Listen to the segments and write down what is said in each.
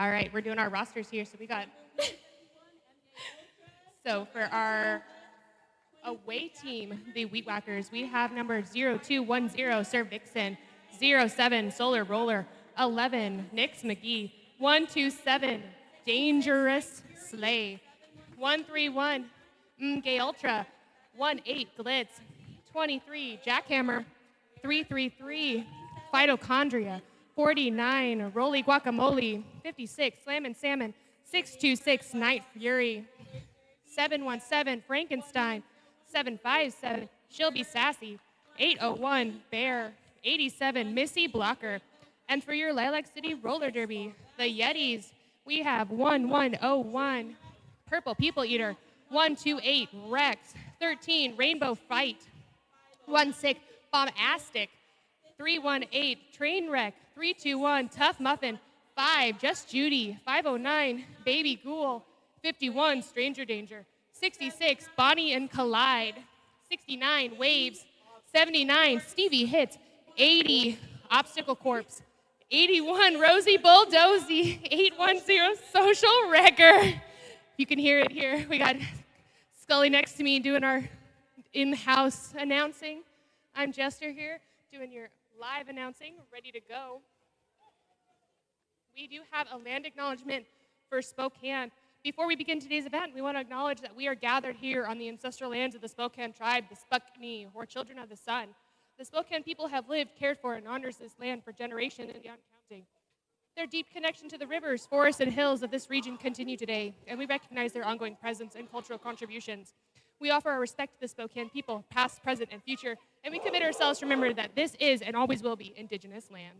All right, we're doing our rosters here. So we got, so for our away team, the Wheat Whackers, we have number 0210, Sir Vixen, 07, Solar Roller, 11, Nix McGee, 127, Dangerous Slay, 131, Gay Ultra, 18, Glitz, 23, Jackhammer, 333, Phytochondria, 49, Rolly Guacamole, 56, Slammin' Salmon, 626, Night Fury, 717, Frankenstein, 757, She'll Be Sassy, 801, Bear, 87, Missy Blocker. And for your Lilac City Roller Derby, the Yetis, we have 1101, Purple People Eater, 128, Rex, 13, Rainbow Fight, 16, Bombastic, 318, Trainwreck, 321, Tough Muffin, 5, Just Judy, 509, Baby Ghoul, 51, Stranger Danger, 66, Bonnie and Collide, 69, Waves, 79, Stevie Hit, 80, Obstacle Corpse, 81, Rosie Bulldozy, 810, Social Wrecker. You can hear it here. We got Scully next to me doing our in-house announcing. I'm Jester here doing your live announcing, ready to go. We do have a land acknowledgement for Spokane. Before we begin today's event, we want to acknowledge that we are gathered here on the ancestral lands of the Spokane tribe, the Spokane, or Children of the Sun. The Spokane people have lived, cared for, and honors this land for generations and beyond counting. Their deep connection to the rivers, forests, and hills of this region continue today, and we recognize their ongoing presence and cultural contributions. We offer our respect to the Spokane people, past, present, and future, and we commit ourselves to remember that this is and always will be Indigenous land.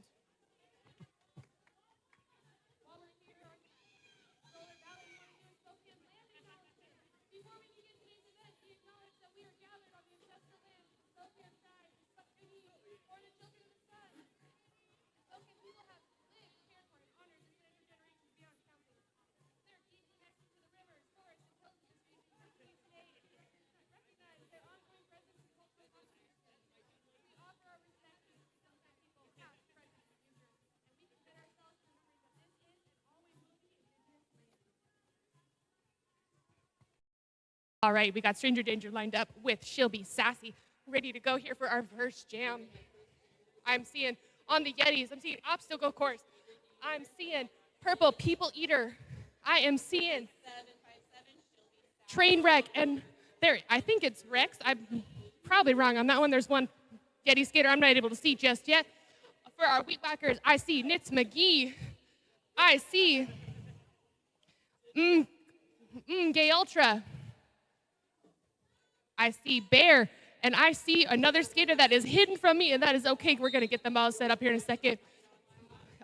All right, we got Stranger Danger lined up with She'll Be Sassy, ready to go here for our first jam. I'm seeing on the Yetis, I'm seeing Obstacle Course. I'm seeing Purple People Eater. I am seeing Trainwreck, and there, I think it's Rex. I'm probably wrong on that one. There's one Yeti skater I'm not able to see just yet. For our Wheat Whackers, I see Nix McGee. I see Gay Ultra. I see Bear, and I see another skater that is hidden from me, and that is okay. We're going to get them all set up here in a second.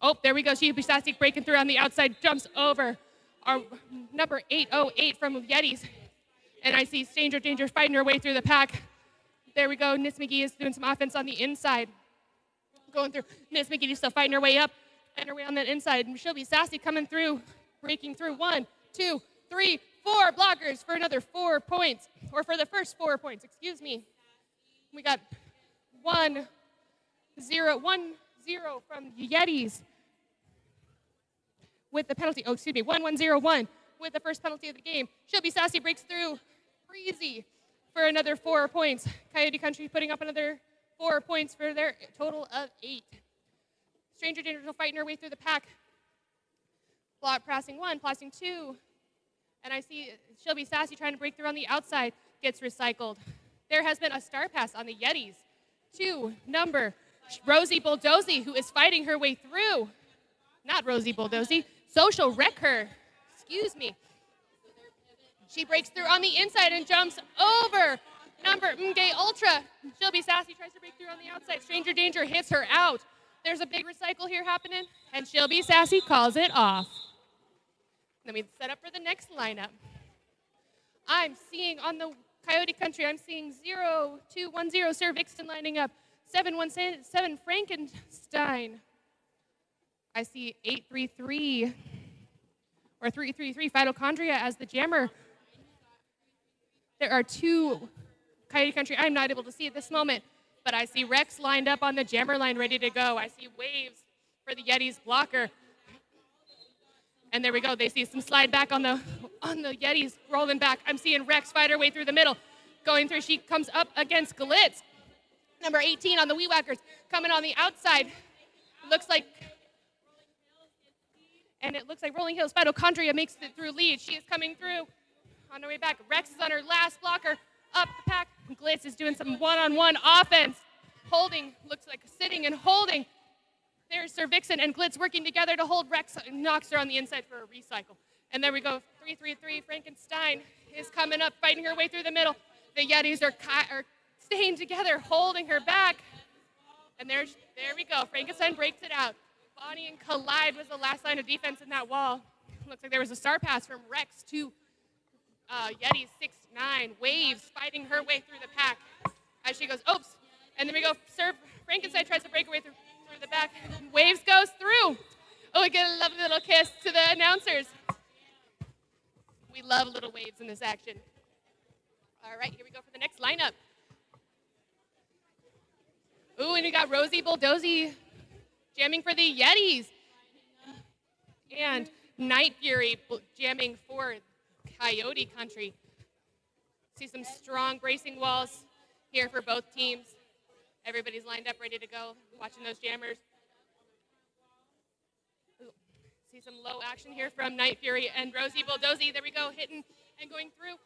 Oh, there we go. She'll Be Sassy breaking through on the outside, jumps over our number 808 from Yetis. And I see Stranger Danger fighting her way through the pack. There we go. Nix McGee is doing some offense on the inside. Going through. Nix McGee is still fighting her way up, fighting her way on that inside. And She'll Be Sassy coming through, breaking through. 1, 2, 3, 4 blockers for another 4 points, or for the first 4 points, excuse me. We got 1-0 from Yetis with the penalty. Oh, excuse me, 1-1-0-1 with the first penalty of the game. She'll Be Sassy breaks through. Breezy for another 4 points. Coyote Country putting up another 4 points for their total of 8. Stranger Danger fighting her way through the pack. Block passing 1, passing 2. And I see She'll Be Sassy trying to break through on the outside, gets recycled. There has been a star pass on the Yetis to number Rosie Bulldozy, who is fighting her way through. Not Rosie Bulldozy, Social Wrecker. Excuse me. She breaks through on the inside and jumps over number Gay Ultra. She'll Be Sassy tries to break through on the outside. Stranger Danger hits her out. There's a big recycle here happening, and She'll Be Sassy calls it off. Let me set up for the next lineup. I'm seeing on the Coyote Country, I'm seeing 0210 Sir Vixen lining up, 717 Frankenstein. I see 833 or 333 Phytochondria as the jammer. There are 2 Coyote Country I'm not able to see at this moment, but I see Rex lined up on the jammer line ready to go. I see Waves for the Yetis blocker. And there we go. They see some slide back on the Yetis, rolling back. I'm seeing Rex fight her way through the middle. Going through, she comes up against Glitz. Number 18 on the Wheat Whackers, coming on the outside. Looks like, and it looks like Rolling Hills Phytochondria makes it through lead. She is coming through on her way back. Rex is on her last blocker, up the pack. Glitz is doing some one-on-one offense. Holding, looks like sitting and holding. There's Sir Vixen and Glitz working together to hold Rex, knocks her on the inside for a recycle. And there we go, 3-3-3. Frankenstein is coming up, fighting her way through the middle. The Yetis are staying together, holding her back. And there we go. Frankenstein breaks it out. Bonnie and Collide was the last line of defense in that wall. Looks like there was a star pass from Rex to Yetis 6-9. Waves fighting her way through the pack as she goes, oops. And then we go, Frankenstein tries to break her way through the back. Waves goes through. Oh, we get a lovely little kiss to the announcers. We love little waves in this action. All right, here we go for the next lineup. Ooh, and we got Rosie Bulldozy jamming for the Yetis. And Night Fury jamming for Coyote Country. See some strong bracing walls here for both teams. Everybody's lined up, ready to go, watching those jammers. Ooh, see some low action here from Night Fury and Rosie Bulldozy. There we go, hitting and going through.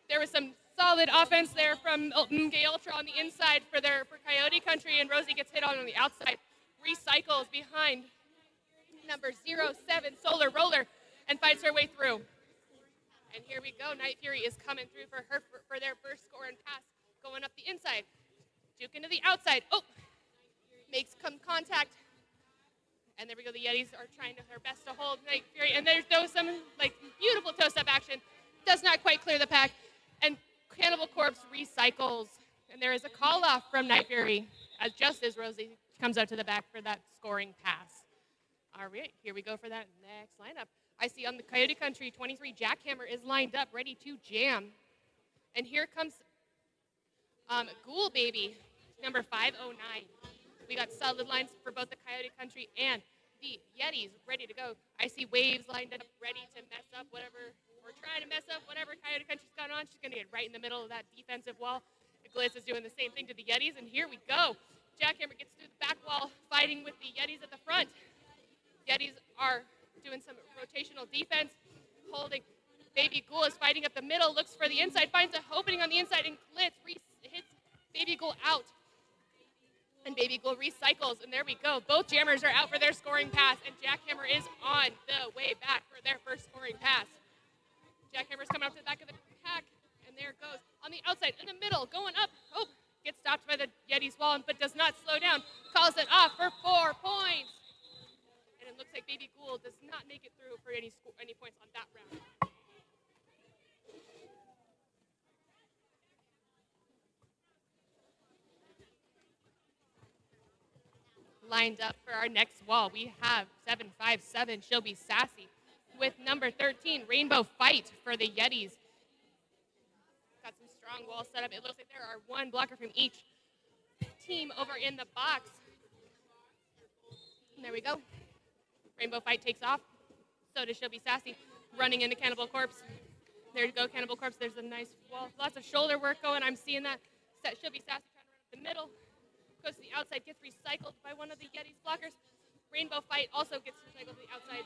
There was some solid offense there from Gay Ultra on the inside for Coyote Country, and Rosie gets hit on the outside. Recycles behind number 07, Solar Roller, and fights her way through. And here we go. Night Fury is coming through for their first score and pass, going up the inside. Juke into the outside. Oh, makes contact. And there we go. The Yetis are trying their best to hold Night Fury. And there's some beautiful toast-up action. Does not quite clear the pack. And Cannibal Corpse recycles. And there is a call-off from Night Fury, just as Rosie comes out to the back for that scoring pass. All right, here we go for that next lineup. I see on the Coyote Country, 23 Jackhammer is lined up, ready to jam. And here comes Ghoul Baby, number 509. We got solid lines for both the Coyote Country and the Yetis ready to go. I see Waves lined up, ready to mess up whatever, or trying to mess up whatever Coyote Country's got on. She's going to get right in the middle of that defensive wall. Glitz is doing the same thing to the Yetis, and here we go. Jackhammer gets through the back wall, fighting with the Yetis at the front. Yetis are doing some rotational defense, holding. Baby Ghoul is fighting up the middle, looks for the inside, finds an opening on the inside, and Glitz hits Baby Ghoul out. And Baby Ghoul recycles, and there we go. Both jammers are out for their scoring pass, and Jackhammer is on the way back for their first scoring pass. Jackhammer's coming up to the back of the pack, and there it goes. On the outside, in the middle, going up. Oh, gets stopped by the Yetis wall, but does not slow down. Calls it off for 4 points. And it looks like Baby Ghoul does not make it through for any points on that round. Lined up for our next wall, we have 757, She'll Be Sassy, with number 13, Rainbow Fight for the Yetis. Got some strong walls set up. It looks like there are one blocker from each team over in the box. And there we go. Rainbow Fight takes off. So does She'll Be Sassy, running into Cannibal Corpse. There you go, Cannibal Corpse. There's a nice wall. Lots of shoulder work going. I'm seeing that. She'll Be Sassy trying to run up the middle. Goes to the outside, gets recycled by one of the Yetis blockers. Rainbow Fight also gets recycled to the outside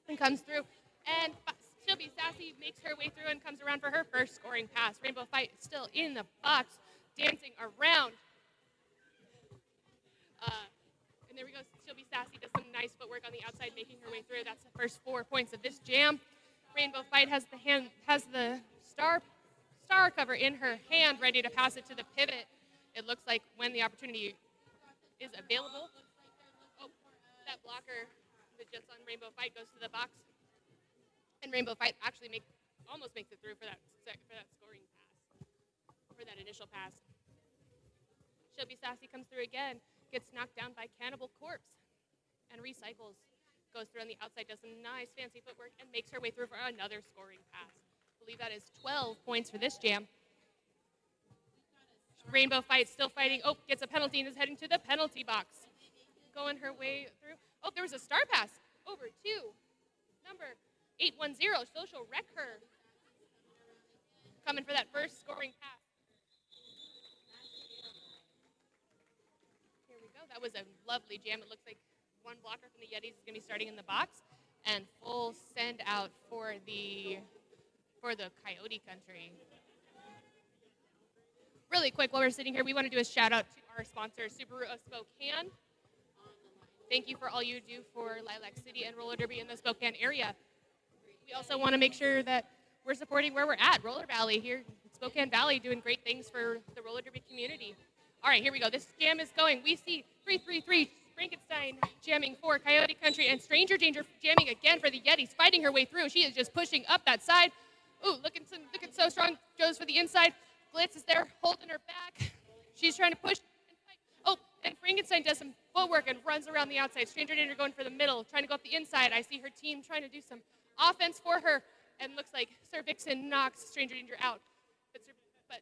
and comes through. And She'll Be Sassy makes her way through and comes around for her first scoring pass. Rainbow Fight is still in the box, dancing around. And there we go. She'll Be Sassy does some nice footwork on the outside, making her way through. That's the first 4 points of this jam. Rainbow Fight has the star cover in her hand, ready to pass it to the pivot. It looks like when the opportunity is available. Oh, that blocker that just on Rainbow Fight goes to the box. And Rainbow Fight actually almost makes it through for that scoring pass, for that initial pass. She'll Be Sassy comes through again, gets knocked down by Cannibal Corpse, and recycles. Goes through on the outside, does some nice fancy footwork, and makes her way through for another scoring pass. I believe that is 12 points for this jam. Rainbow Fight still fighting. Oh, gets a penalty and is heading to the penalty box. Going her way through. Oh, there was a star pass over to number 810, Social Wreck Her. Coming for that first scoring pass. Here we go. That was a lovely jam. It looks like one blocker from the Yetis is going to be starting in the box. And full send out for the Coyote country. Really quick, while we're sitting here, we want to do a shout out to our sponsor, Subaru of Spokane. Thank you for all you do for Lilac City and roller derby in the Spokane area. We also want to make sure that we're supporting where we're at, Roller Valley here, Spokane Valley, doing great things for the roller derby community. All right, here we go. This jam is going. We see 333 Frankenstein jamming for Coyote Country, and Stranger Danger jamming again for the Yetis, fighting her way through. She is just pushing up that side. Ooh, looking so strong. Goes for the inside. Glitz is there holding her back. She's trying to push and fight. Oh, and Frankenstein does some footwork and runs around the outside. Stranger Danger going for the middle, trying to go up the inside. I see her team trying to do some offense for her, and looks like Sir Vixen knocks Stranger Danger out. But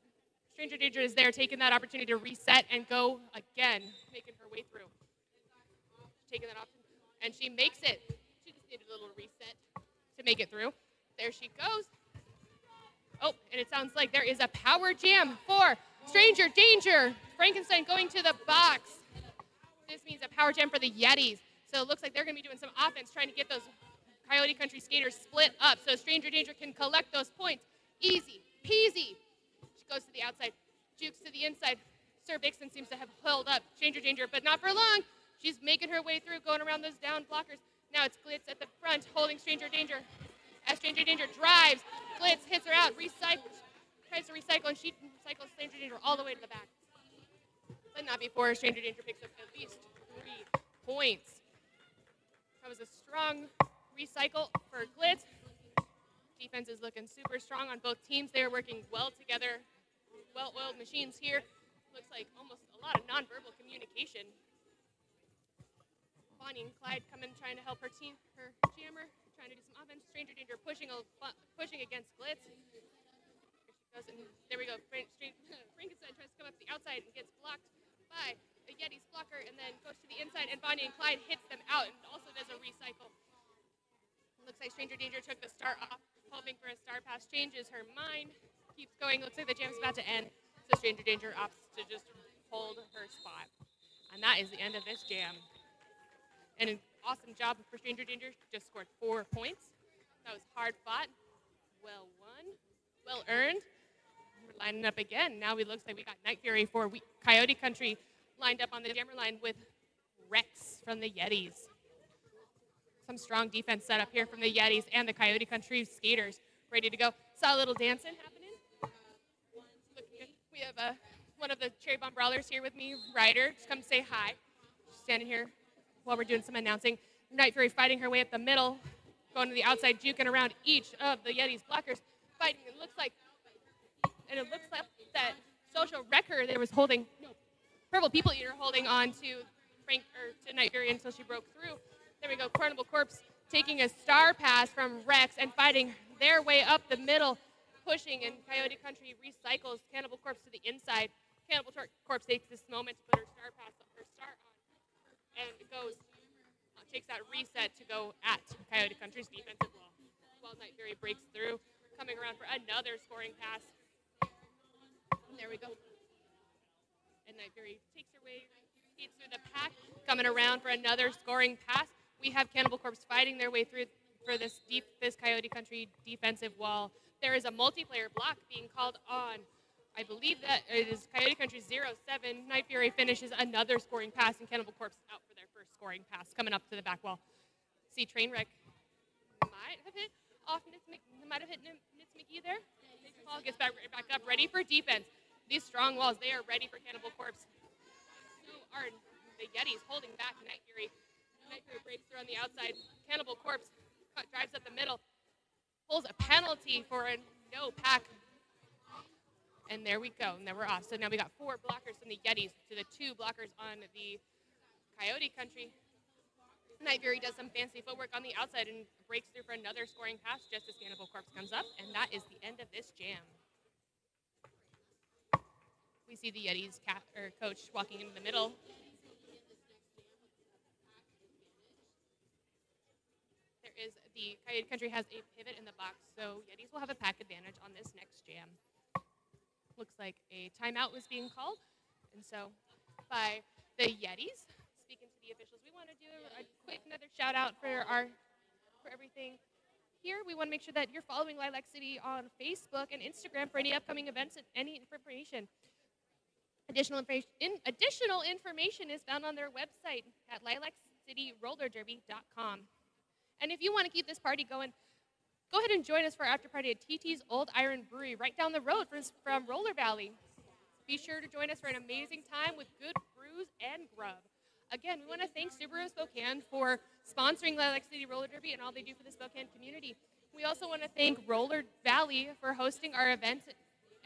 Stranger Danger is there, taking that opportunity to reset and go again, making her way through. Taking that option, and she makes it. She just needed a little reset to make it through. There she goes. Oh, and it sounds like there is a power jam for Stranger Danger. Frankenstein going to the box. This means a power jam for the Yetis. So it looks like they're going to be doing some offense, trying to get those Coyote Country skaters split up so Stranger Danger can collect those points. Easy peasy. She goes to the outside, jukes to the inside. Sir Vixen seems to have held up Stranger Danger, but not for long. She's making her way through, going around those down blockers. Now it's Glitz at the front, holding Stranger Danger. As Stranger Danger drives, Glitz hits her out, tries to recycle, and she recycles Stranger Danger all the way to the back. But not before Stranger Danger picks up at least 3 points. That was a strong recycle for Glitz. Defense is looking super strong on both teams. They are working well together. Well-oiled machines here. Looks like almost a lot of nonverbal communication. Bonnie and Clyde coming, trying to help her team, her jammer, trying to do some offense. Stranger Danger pushing against Glitz. Here she goes, and there we go. Frankenstein tries to come up the outside and gets blocked by a Yetis blocker, and then goes to the inside, and Bonnie and Clyde hits them out and also does a recycle. Looks like Stranger Danger took the star off, hoping for a star pass, changes her mind, keeps going. Looks like the jam's about to end, so Stranger Danger opts to just hold her spot. And that is the end of this jam. And an awesome job for Stranger Danger. Just scored 4 points. That was hard fought. Well won. Well earned. We're lining up again. Now it looks like we got Night Fury for Coyote Country lined up on the jammer line with Rex from the Yetis. Some strong defense set up here from the Yetis and the Coyote Country skaters ready to go. Saw a little dancing happening. Looking good. We have one of the Cherry Bomb Brawlers here with me, Ryder. Just come say hi. She's standing here while we're doing some announcing. Night Fury fighting her way up the middle, going to the outside, juking around each of the Yetis blockers, fighting. It looks like that Social Wrecker there was holding, Purple People Eater holding on to Night Fury until she broke through. There we go, Carnival Corpse taking a star pass from Rex and fighting their way up the middle, pushing, and Coyote Country recycles Cannibal Corpse to the inside. Cannibal Corpse takes this moment to put her star on, and takes that reset to go at Coyote Country's defensive wall. While Night Fury breaks through, coming around for another scoring pass. And there we go. And Night Fury takes her way, skates through the pack, coming around for another scoring pass. We have Cannibal Corpse fighting their way through for this Coyote Country defensive wall. There is a multiplayer block being called on. I believe that it is Coyote Country 0-7. Night Fury finishes another scoring pass, and Cannibal Corpse out for their first scoring pass, coming up to the back wall. See Trainwreck might have hit Nitz McGee there. Paul gets back up, ready for defense. These strong walls, they are ready for Cannibal Corpse. So are the Yetis holding back Night Fury. Night Fury breaks through on the outside. Cannibal Corpse drives up the middle, pulls a penalty for a no pack. And there we go. And then we're off. So now we got 4 blockers from the Yetis to the 2 blockers on the Coyote Country. Night Fury does some fancy footwork on the outside and breaks through for another scoring pass just as Cannibal Corpse comes up. And that is the end of this jam. We see the Yetis coach walking into the middle. There is the Coyote Country has a pivot in the box, so Yetis will have a pack advantage on this next jam. Looks like a timeout was being called, and so by the Yetis. Speaking to the officials, we want to do a quick another shout out for everything here. We want to make sure that you're following Lilac City on Facebook and Instagram for any upcoming events and any information. Additional information is found on their website at lilaccityrollerderby.com. And if you want to keep this party going, go ahead and join us for our after party at TT's Old Iron Brewery right down the road from Roller Valley. Be sure to join us for an amazing time with good brews and grub. Again, we want to thank Subaru Spokane for sponsoring Lilac City Roller Derby and all they do for the Spokane community. We also want to thank Roller Valley for hosting our event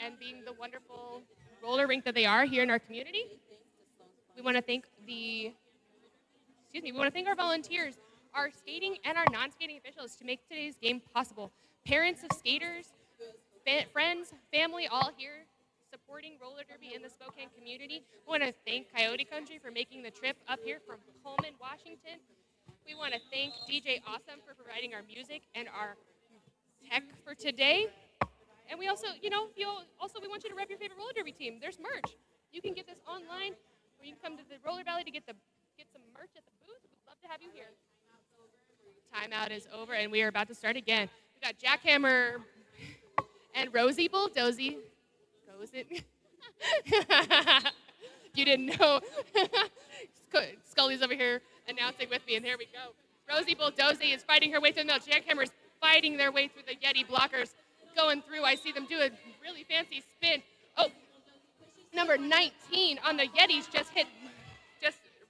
and being the wonderful roller rink that they are here in our community. We want to thank our volunteers, our skating and our non-skating officials to make today's game possible. Parents of skaters, friends, family, all here supporting roller derby in the Spokane community. We want to thank Coyote Country for making the trip up here from Coleman, Washington. We want to thank DJ Awesome for providing our music and our tech for today. And we also, we want you to rep your favorite roller derby team. There's merch. You can get this online, or you can come to the Roller Valley to get some merch at the booth. We'd love to have you here. Timeout is over, and we are about to start again. We got Jackhammer and Rosie Bulldozy. Goes it? You didn't know. Scully's over here announcing with me, and here we go. Rosie Bulldozy is fighting her way through the middle. Jackhammer's fighting their way through the Yeti blockers. Going through, I see them do a really fancy spin. Oh, number 19 on the Yetis just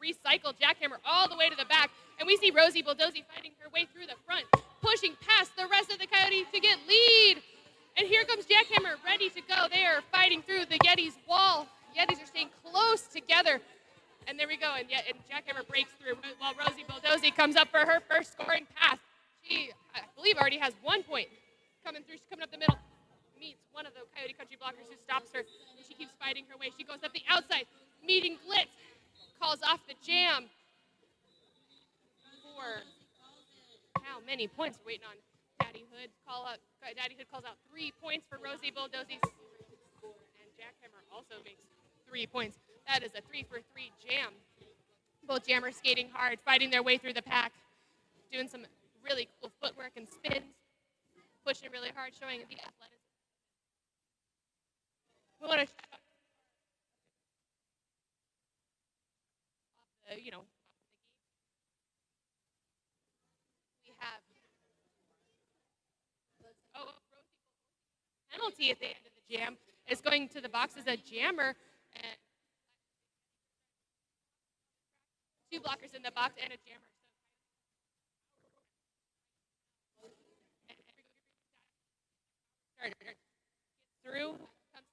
recycled Jackhammer all the way to the back. And we see Rosie Bulldozy fighting her way through the front, pushing past the rest of the Coyotes to get lead. And here comes Jackhammer ready to go. They are fighting through the Yetis wall. Yetis are staying close together. And there we go. And Jackhammer breaks through while Rosie Bulldozy comes up for her first scoring pass. She, I believe, already has 1 point. Coming through, she's coming up the middle, meets one of the Coyote Country blockers who stops her, and she keeps fighting her way. She goes up the outside, meeting Glitz, calls off the jam for how many points? We're waiting on Daddy Hood. Daddy Hood calls out 3 points for Rosie Bulldozy, and Jackhammer also makes 3 points. That is a 3-for-3 jam. Both jammers skating hard, fighting their way through the pack, doing some really cool footwork and spins. Pushing really hard, showing the athleticism. We want to we have penalty at the end of the jam is going to the box as a jammer, and 2 blockers in the box and a jammer. Through comes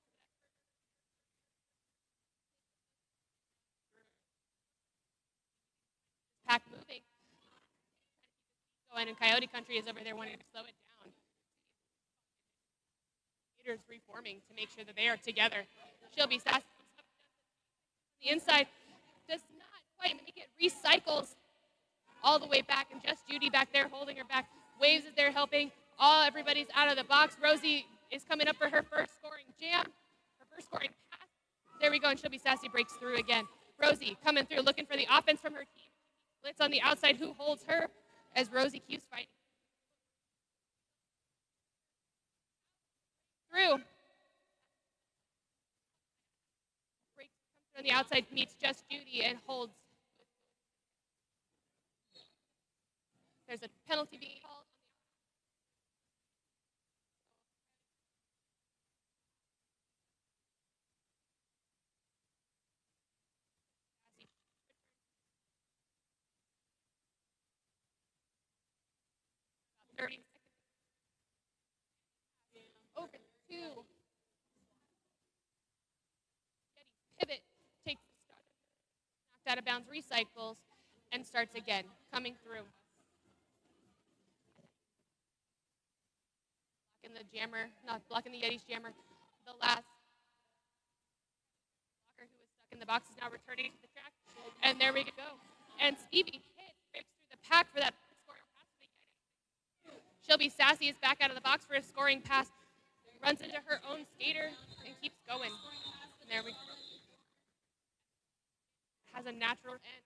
pack moving. And Coyote Country is over there wanting to slow it down. Leaders reforming to make sure that they are together. She'll be sassy. The inside does not quite make it. Recycles all the way back, and just Judy back there holding her back. Waves as they're helping. Everybody's out of the box. Rosie is coming up for her first scoring jam, her first scoring pass. There we go, and she'll be sassy, breaks through again. Rosie coming through, looking for the offense from her team. Blitz on the outside, who holds her as Rosie keeps fighting. Through. Breaks on the outside, meets just Judy and holds. There's a penalty being called. Over to pivot, takes the start, knocked out of bounds, recycles, and starts again, coming through. Blocking the jammer, not blocking the Yetis jammer. The last blocker who was stuck in the box is now returning to the track. And there we go. And Stevie hit, breaks through the pack for that scoring pass. Shelby Sassy is back out of the box for a scoring pass. Runs into her own skater and keeps going. And there we go. Has a natural end.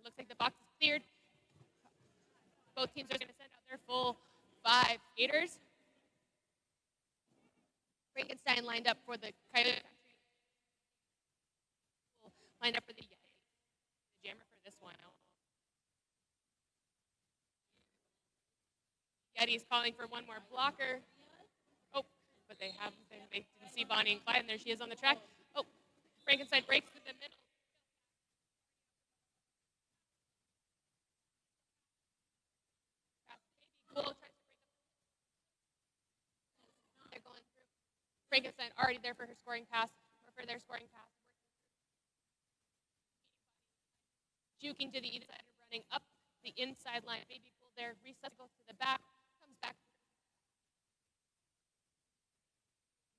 Looks like the box is cleared. Both teams are going to send out their full 5 skaters. Frankenstein lined up for the Coyote. Lined up for the Yetis. The jammer for this one. Yetis calling for one more blocker. Oh, but they didn't see Bonnie and Clyde, and there she is on the track. Oh, Frankenstein breaks through the middle. They're going through. Frankenstein already there for her scoring pass, or for their scoring pass. Juking to the inside and running up the inside line. Baby Cool there, recycles to the back, comes back.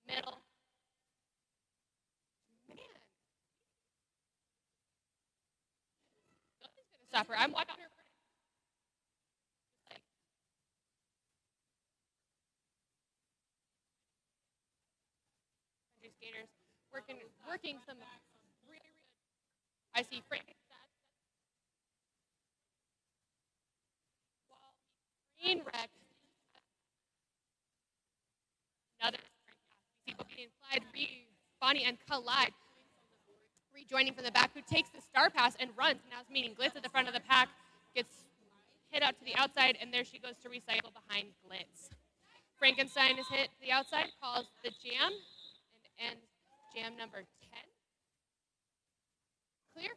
Middle. Man. Nothing's going to stop her. I'm watching her. Skaters working some really, I see Frankenstein. Train wreck. Another we see Bonnie and Clyde, Bonnie and Collide rejoining from the back, who takes the star pass and runs. Now it's meeting Glitz at the front of the pack, gets hit out to the outside, and there she goes to recycle behind Glitz. Frankenstein is hit to the outside, calls the jam, and jam number 10. Clear.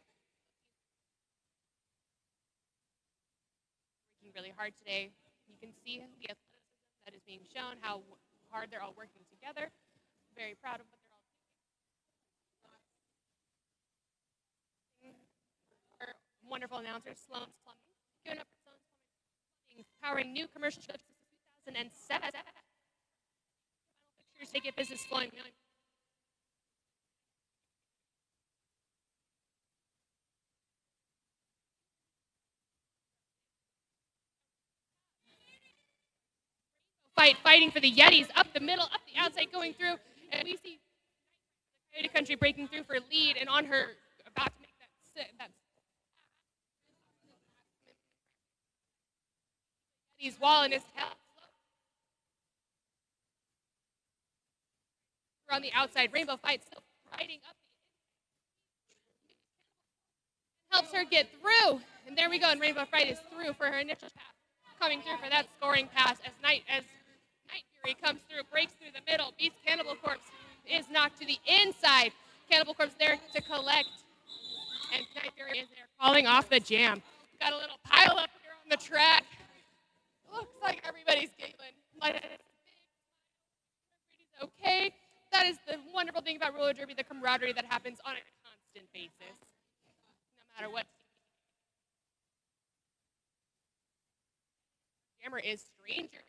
Working really hard today. You can see the athleticism that is being shown, how hard they're all working together. Very proud of what they're all doing. Our wonderful announcer, Sloan's Plumbing, giving up for Sloan's Plumbing, powering new commercial ships since 2007. Final pictures to get business flowing. Fighting for the Yetis, up the middle, up the outside, going through, and we see Coyote Country breaking through for lead, and on her, about to make that Yetis wall in his tail. We're on the outside, Rainbow Fight still riding up. Helps her get through, and there we go, and Rainbow Fight is through for her initial pass, coming through for that scoring pass as Night Fury comes through, breaks through the middle, beats Cannibal Corpse, is knocked to the inside. Cannibal Corpse there to collect, and Night Fury is there calling off the jam. Got a little pile up here on the track. Looks like everybody's giggling. Everybody's okay. That is the wonderful thing about roller derby, the camaraderie that happens on a constant basis, no matter what. Jammer is Stranger.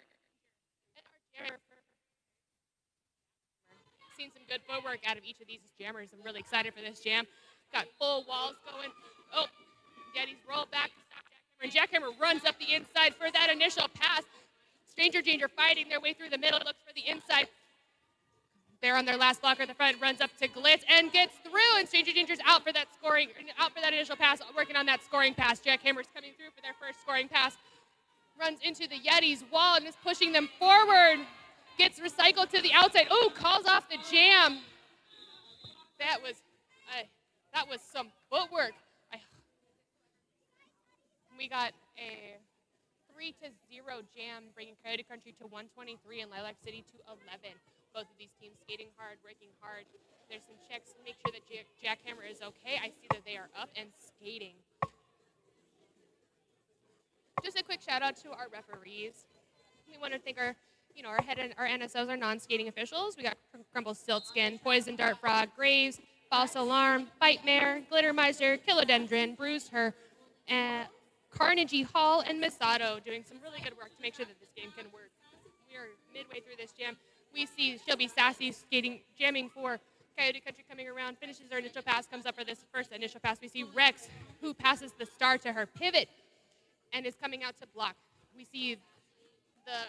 Seen some good footwork out of each of these jammers. I'm really excited for this jam. Got full walls going. Oh, Yetis roll back to stop Jackhammer. And Jackhammer runs up the inside for that initial pass. Stranger Danger fighting their way through the middle. Looks for the inside. They're on their last blocker at the front. Runs up to Glitz and gets through. And Stranger Danger's out for that initial pass. Working on that scoring pass. Jackhammer's coming through for their first scoring pass. Runs into the Yetis wall and is pushing them forward. Gets recycled to the outside. Oh, calls off the jam. That was some footwork. We got a 3-0 jam, bringing Coyote Country to 123 and Lilac City to 11. Both of these teams skating hard, working hard. There's some checks to make sure that Jackhammer is okay. I see that they are up and skating. Just a quick shout out to our referees. We want to thank our NSOs, our non-skating officials. We got Crumble Siltskin, Poison Dart Frog, Graves, False Alarm, Bite Glittermeister, Kilodendron, Bruised Her, Carnegie Hall, and Misato doing some really good work to make sure that this game can work. We are midway through this jam. We see Shelby Sassy jamming for Coyote Country coming around, finishes her initial pass, comes up for this first initial pass. We see Rex, who passes the star to her pivot and is coming out to block. We see the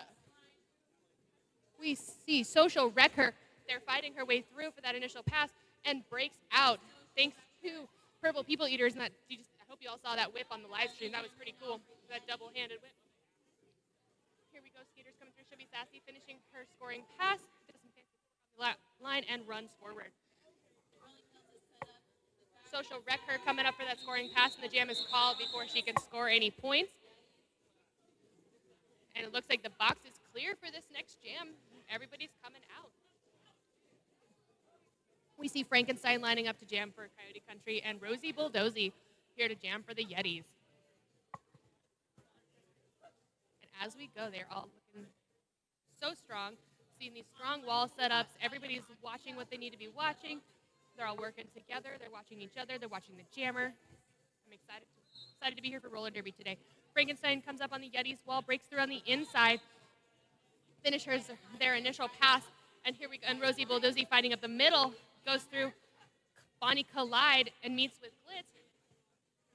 we see Social Wrecker. They're fighting her way through for that initial pass and breaks out thanks to Purple People Eaters. And I hope you all saw that whip on the live stream. That was pretty cool. That double-handed whip. Here we go. Skaters coming through. She'll be Sassy finishing her scoring pass. Does some fancy on the line and runs forward. Social Wrecker coming up for that scoring pass, and the jam is called before she can score any points. And it looks like the box is clear for this next jam. Everybody's coming out. We see Frankenstein lining up to jam for Coyote Country and Rosie Bulldozy here to jam for the Yetis. And as we go, they're all looking so strong. Seeing these strong wall setups. Everybody's watching what they need to be watching. They're all working together. They're watching each other. They're watching the jammer. I'm excited to be here for roller derby today. Frankenstein comes up on the Yetis wall, breaks through on the inside, finishes their initial pass, and here we go. And Rosie Bulldozy fighting up the middle, goes through Bonnie Collide and meets with Blitz.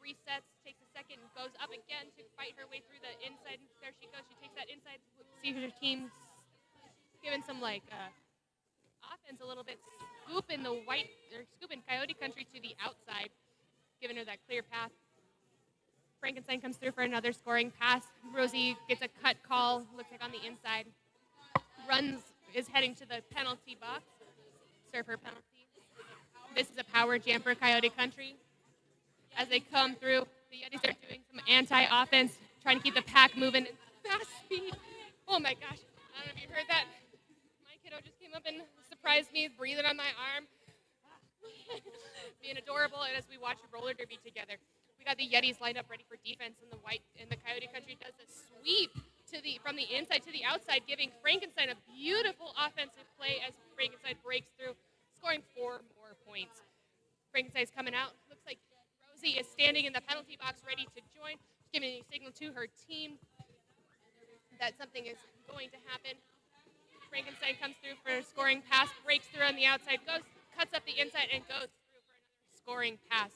Resets, takes a second, and goes up again to fight her way through the inside. There she goes. She takes that inside. See her team giving some offense a little bit, scooping Coyote Country to the outside, giving her that clear path. Frankenstein comes through for another scoring pass. Rosie gets a cut call, looks like on the inside. Is heading to the penalty box. Serve her penalty. This is a power jam for Coyote Country. As they come through, the Yetis are doing some anti-offense, trying to keep the pack moving at fast speed. Oh my gosh, I don't know if you heard that. My kiddo just came up and surprised me, breathing on my arm. Being adorable, and as we watch roller derby together. We got the Yetis lined up ready for defense, and the Coyote Country does a sweep from the inside to the outside, giving Frankenstein a beautiful offensive play as Frankenstein breaks through, scoring 4 more points. Frankenstein's coming out. Looks like Rosie is standing in the penalty box ready to join, giving a signal to her team that something is going to happen. Frankenstein comes through for a scoring pass, breaks through on the outside, cuts up the inside, and goes through for another scoring pass.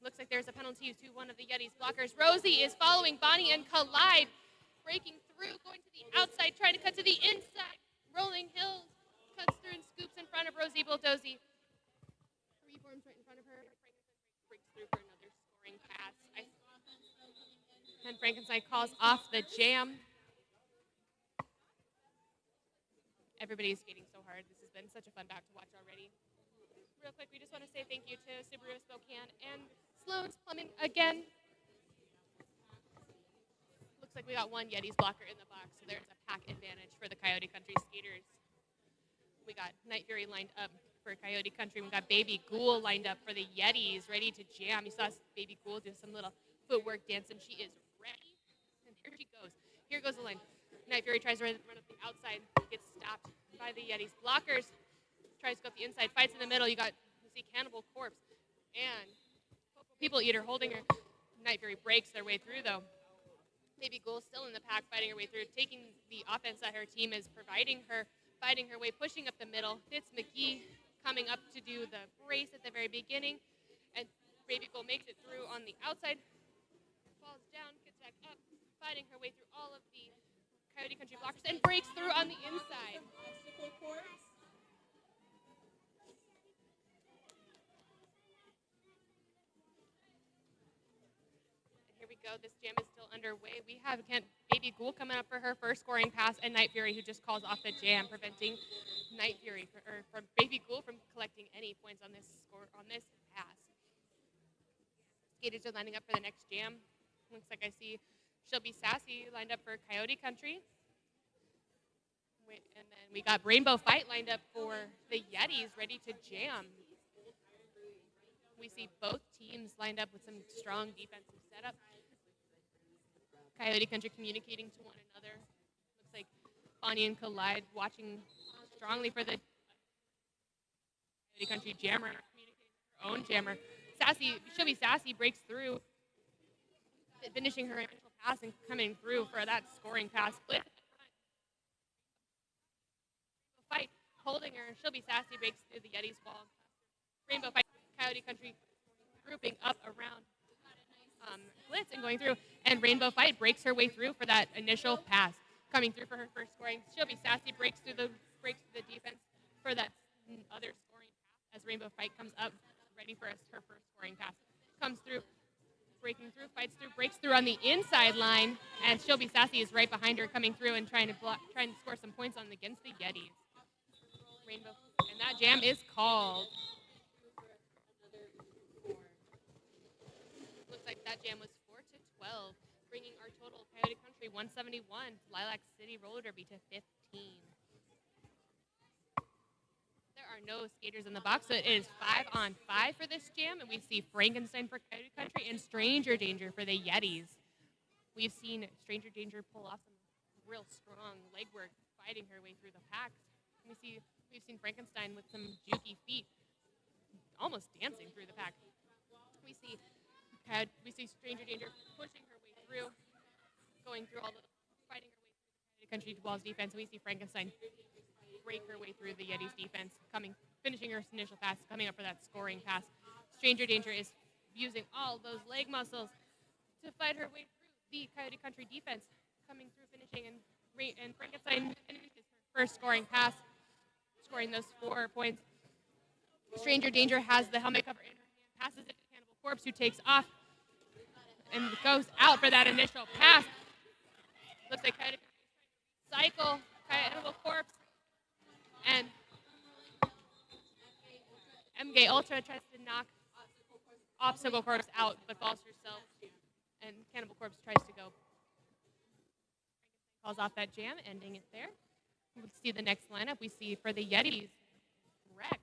Looks like there's a penalty to one of the Yetis blockers. Rosie is following Bonnie and Collide, breaking through, going to the outside, trying to cut to the inside. Rolling hills, cuts through and scoops in front of Rosie Bulldozy. Reforms right in front of her. Frankenstein breaks through for another scoring pass. And Frankenstein calls off the jam. Everybody's skating so hard. This has been such a fun back to watch already. Real quick, we just want to say thank you to Subaru Spokane and Sloan's Plumbing again. Looks like we got one Yetis blocker in the box, so there's a pack advantage for the Coyote Country skaters. We got Night Fury lined up for Coyote Country. We got Baby Ghoul lined up for the Yetis, ready to jam. You saw Baby Ghoul do some little footwork dance, and she is ready. And here she goes. Here goes the line. Night Fury tries to run up the outside, gets stopped by the Yetis blockers. Tries to go up the inside, fights in the middle. You see Cannibal Corpse and People Eater holding her. Night Fury breaks their way through, though. Baby Ghoul still in the pack, fighting her way through, taking the offense that her team is providing her, fighting her way, pushing up the middle. Fitz McGee coming up to do the brace at the very beginning, and Baby Ghoul makes it through on the outside, falls down, gets back up, fighting her way through all of the Coyote Country blockers, and breaks through on the inside. Go. This jam is still underway. We have Baby Ghoul coming up for her first scoring pass, and Night Fury, who just calls off the jam, preventing Night Fury from Baby Ghoul from collecting any points on this pass. Skaters are lining up for the next jam. Looks like I see She'll Be Sassy lined up for Coyote Country. And then we got Rainbow Fight lined up for the Yetis, ready to jam. We see both teams lined up with some strong defensive setup. Coyote Country communicating to one another. Looks like Bonnie and Collide watching strongly for the Coyote Country jammer, communicating with her own jammer. She'll Be Sassy breaks through, finishing her initial pass and coming through for that scoring pass. Split Fight holding her. She'll Be Sassy breaks through the Yetis wall. Rainbow Fight, Coyote Country grouping up around Blitz and going through, and Rainbow Fight breaks her way through for that initial pass, coming through for her first scoring. She'll be sassy, breaks through the defense for that other scoring pass as Rainbow Fight comes up, ready for her first scoring pass. Comes through, breaking through, fights through, breaks through on the inside line, and she'll be sassy is right behind her, coming through and trying to score some points against the Yetis. Rainbow, and that jam is called. Looks like that jam was 4-12, bringing our total Coyote Country 171 to Lilac City Roller Derby to 15. There are no skaters in the box, so it is 5-on-5 for this jam, and we see Frankenstein for Coyote Country and Stranger Danger for the Yetis. We've seen Stranger Danger pull off some real strong legwork, fighting her way through the pack. We've seen Frankenstein with some jukey feet, almost dancing through the pack. We see Stranger Danger pushing her way through, fighting her way through the Country Walls defense. We see Frankenstein break her way through the Yetis defense, finishing her initial pass, coming up for that scoring pass. Stranger Danger is using all those leg muscles to fight her way through the Coyote Country defense, coming through, finishing, and Frankenstein finishes her first scoring pass, scoring those 4 points. Stranger Danger has the helmet cover in her hand, passes it to Cannibal Corpse, who takes off and goes out for that initial pass. Looks like Coyote cycle Cannibal Corpse, and MG Ultra tries to knock Obstacle Corpse out, but falls herself, and Cannibal Corpse tries to go. Calls off that jam, ending it there. We see the next lineup. We see for the Yetis, Rex,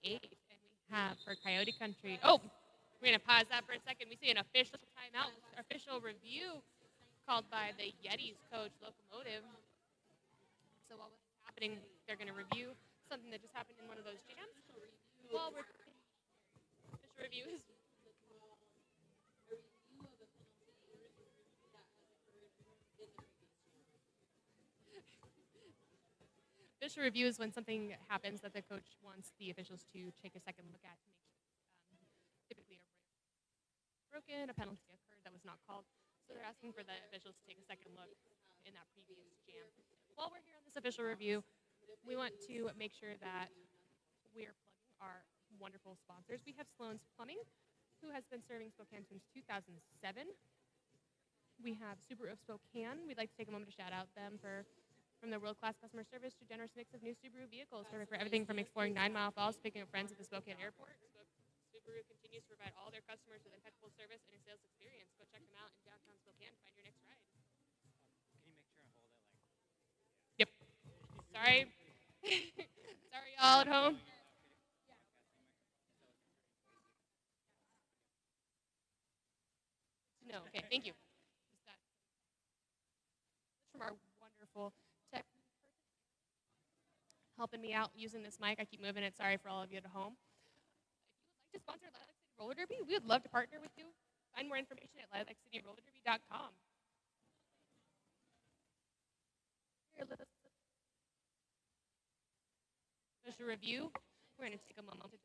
8, and we have for Coyote Country. Oh, we're going to pause that for a second. We see an official timeout, official review called by the Yetis coach, Locomotive. So while this is happening, they're going to review something that just happened in one of those jams. While we're official review is official review is when something happens that the coach wants the officials to take a second look at to make typically a broken, a penalty occurred that was not called. So they're asking for the officials to take a second look in that previous jam. While we're here on this official review, we want to make sure that we're plugging our wonderful sponsors. We have Sloan's Plumbing, who has been serving Spokane since 2007. We have Subaru of Spokane. We'd like to take a moment to shout out them from their world-class customer service to generous mix of new Subaru vehicles, perfect for everything from exploring 9 Mile Falls to picking up friends at the Spokane Airport. Subaru continues to provide all their customers with impeccable service and a sales experience. Go check them out in downtown Spokane. Find your next ride. Can you make sure I hold it like? Yep. Sorry. Sorry, y'all at home. No, okay, thank you. From our wonderful tech person helping me out using this mic. I keep moving it. Sorry for all of you at home. If you would like to sponsor Lilac City Roller Derby, we would love to partner with you. Find more information at lilaccityrollerderby.com. Special review. We're going to take a moment to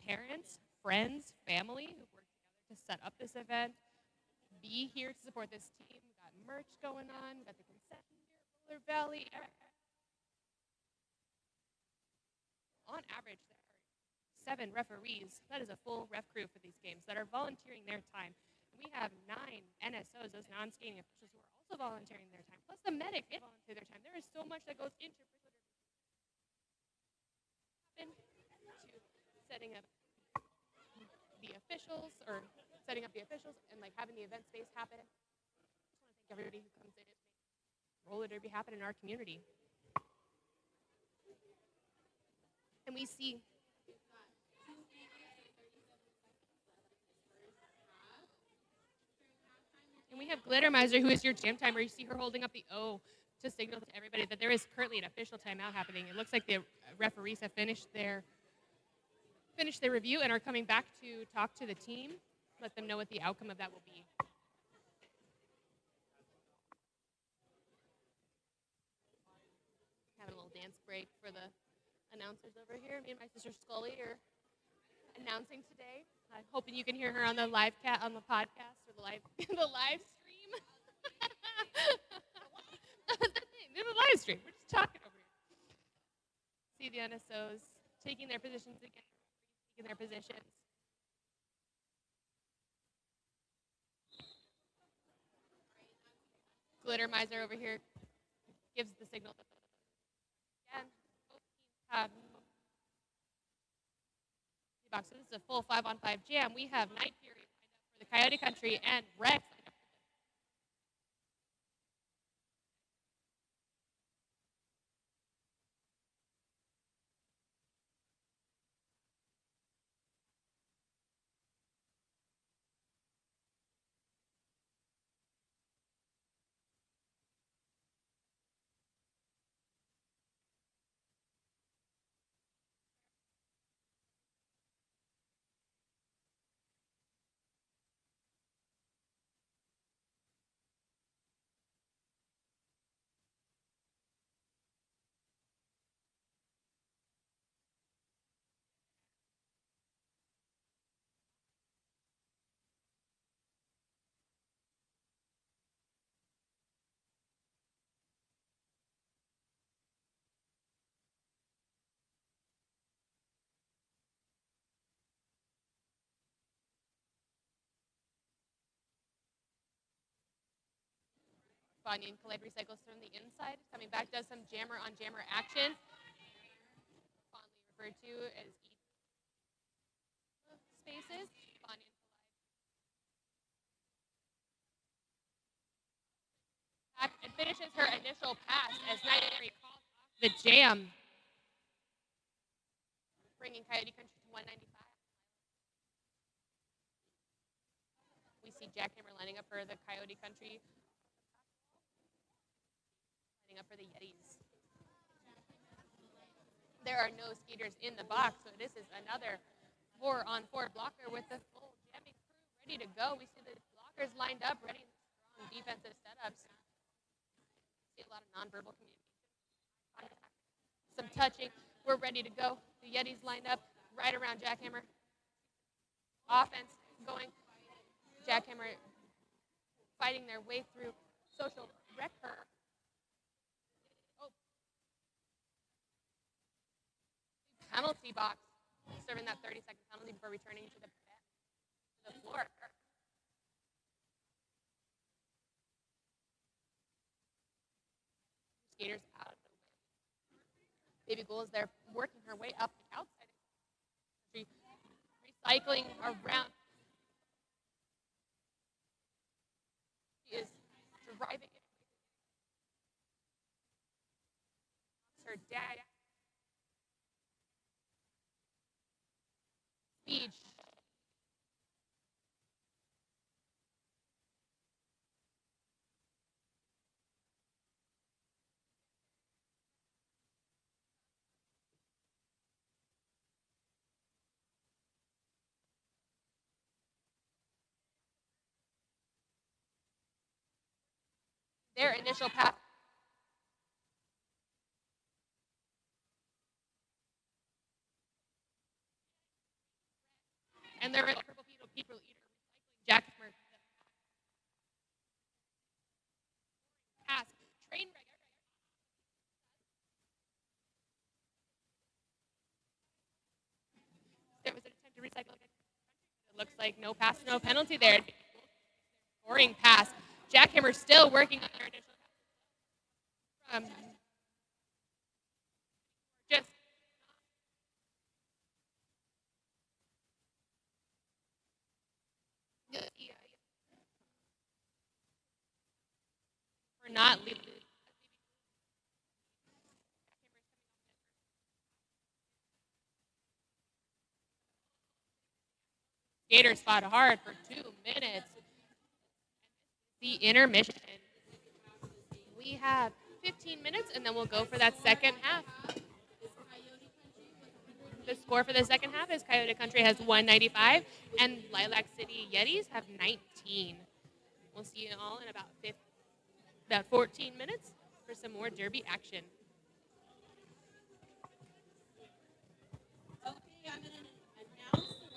parents, friends, family who worked together to set up this event. Be here to support this team. We got merch going on. We got the concession here at Roller Valley. On average, there are 7 referees. That is a full ref crew for these games that are volunteering their time. And we have 9 NSOs, those non-skating officials, who are also volunteering their time. Plus the medics volunteer their time. There is so much that goes into setting up the officials, and like having the event space happen. I just want to thank everybody who comes in and makes Roller Derby happen in our community. And we see we have Glittermiser, who is your jam timer. You see her holding up the O to signal to everybody that there is currently an official timeout happening. It looks like the referees have finished their review and are coming back to talk to the team, let them know what the outcome of that will be. Having a little dance break for the announcers over here. Me and my sister Scully are announcing today. I'm hoping you can hear her on the on the podcast or the live the live stream. That's the thing. There's a live stream. We're just talking over here. See the NSOs taking their positions again, taking their positions. Glitter Miser over here gives the signal. Again, both teams have box. So this is a full 5-on-5 jam. We have Night Fury lined up for the Coyote Country and Rex. Bunyan Collide recycles from the inside. Coming back, does some jammer on jammer action. Fondly referred to as spaces. Bunyan Collide. And finishes her initial pass as Night Fury calls off the jam. Bringing Coyote Country to 195. We see Jackhammer lining up for the Coyote Country. Lining up for the Yetis. There are no skaters in the box, so this is another 4-on-4 blocker with the full jamming crew ready to go. We see the blockers lined up, ready in strong defensive setups. See a lot of nonverbal communication. Some touching. We're ready to go. The Yetis lined up right around Jackhammer. Offense going. Jackhammer fighting their way through. Social wreck her. Oh. Penalty box. Serving that 30-second penalty before returning to the floor. Skaters out of the way. Baby Goal is there working her way up the outside. Recycling around. She is driving it. Her dad. Speed. Their initial pass. And they're purple people eater recycling Jackhammer. Pass. Train wreck. There was an attempt to recycle. It looks like no pass, no penalty there. Scoring pass. Jackhammer still working on their initial pass. Just for not leaving. Skaters fought hard for 2 minutes. The intermission. We have 15 minutes, and then we'll go for that second half. The score for the second half is Coyote Country has 195, and Lilac City Yetis have 19. We'll see you all in about 14 minutes for some more derby action. Okay, I'm going to announce the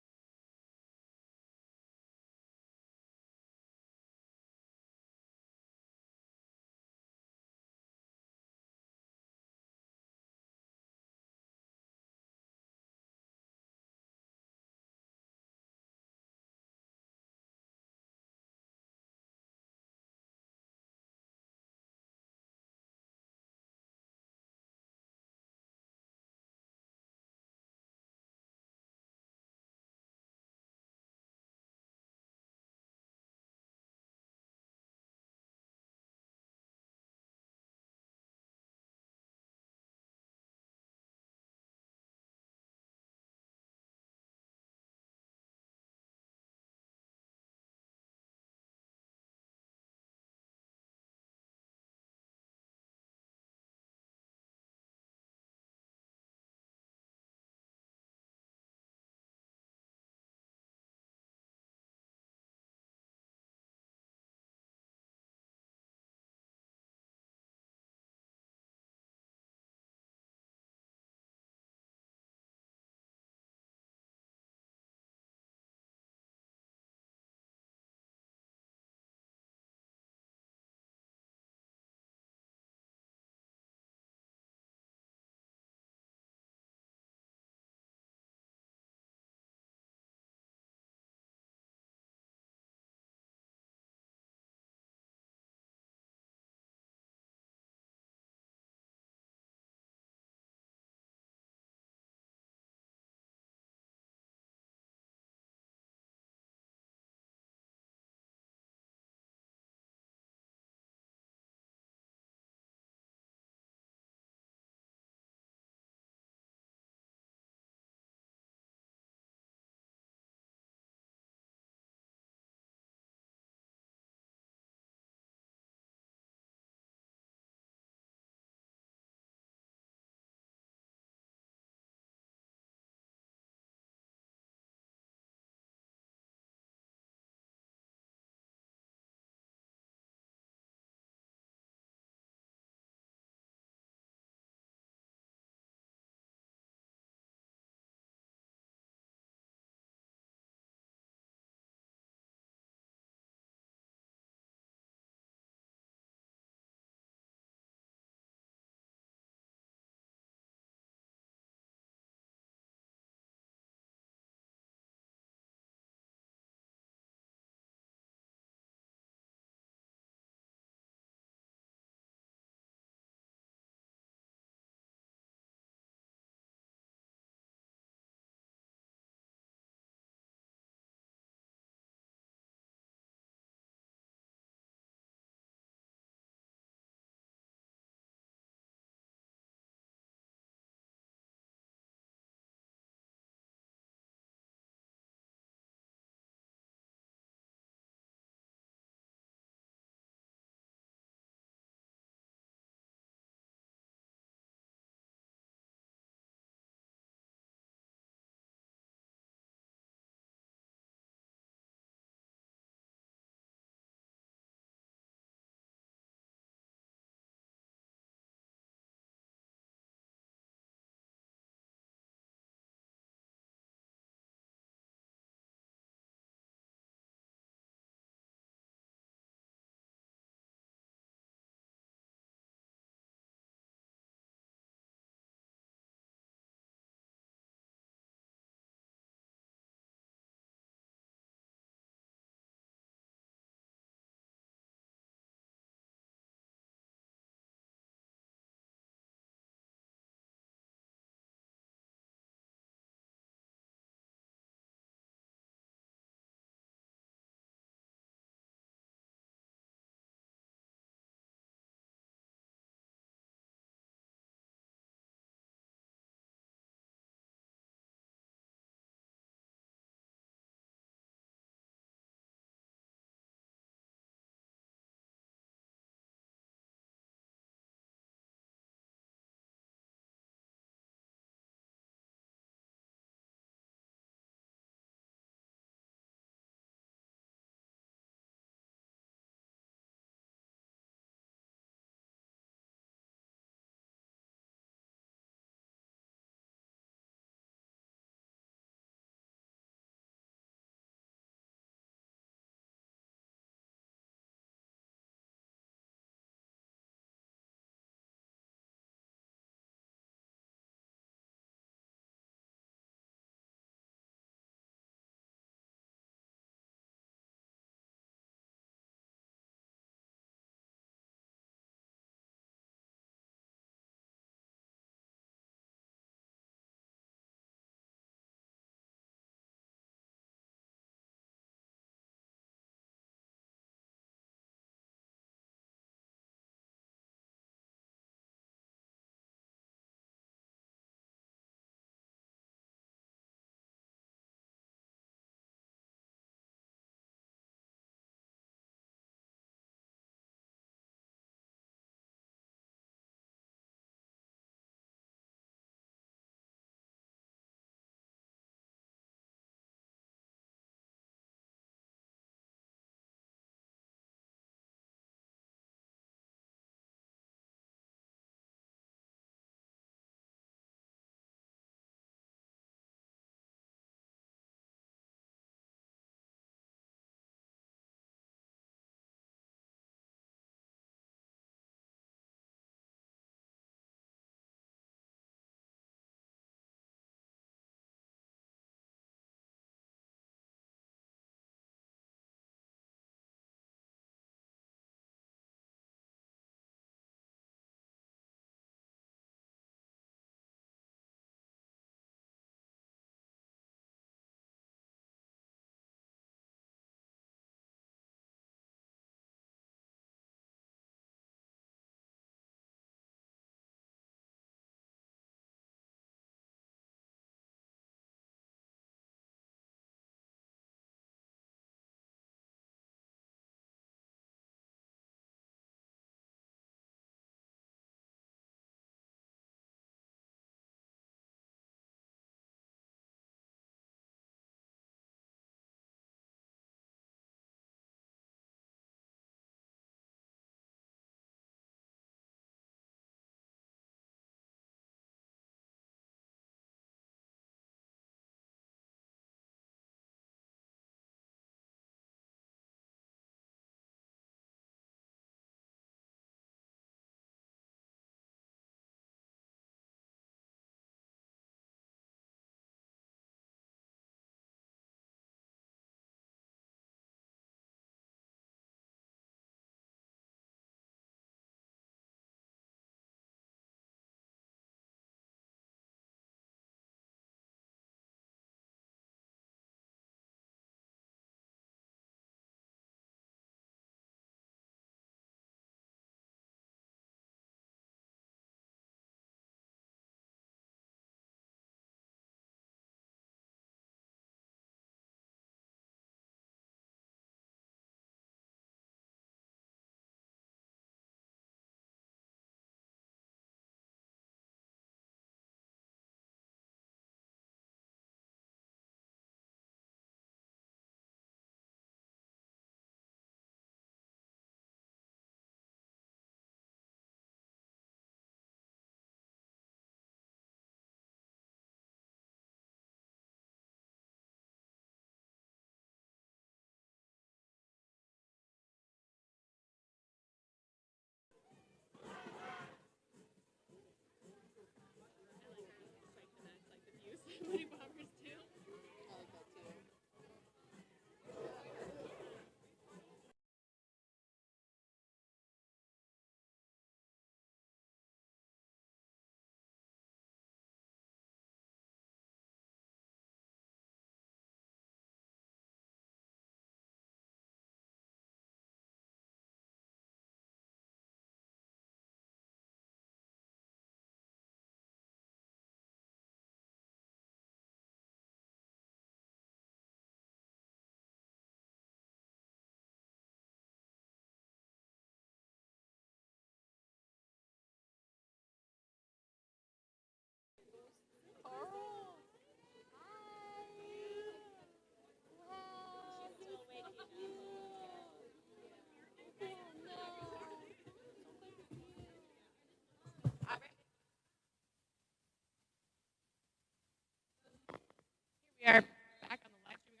We are back on the live stream.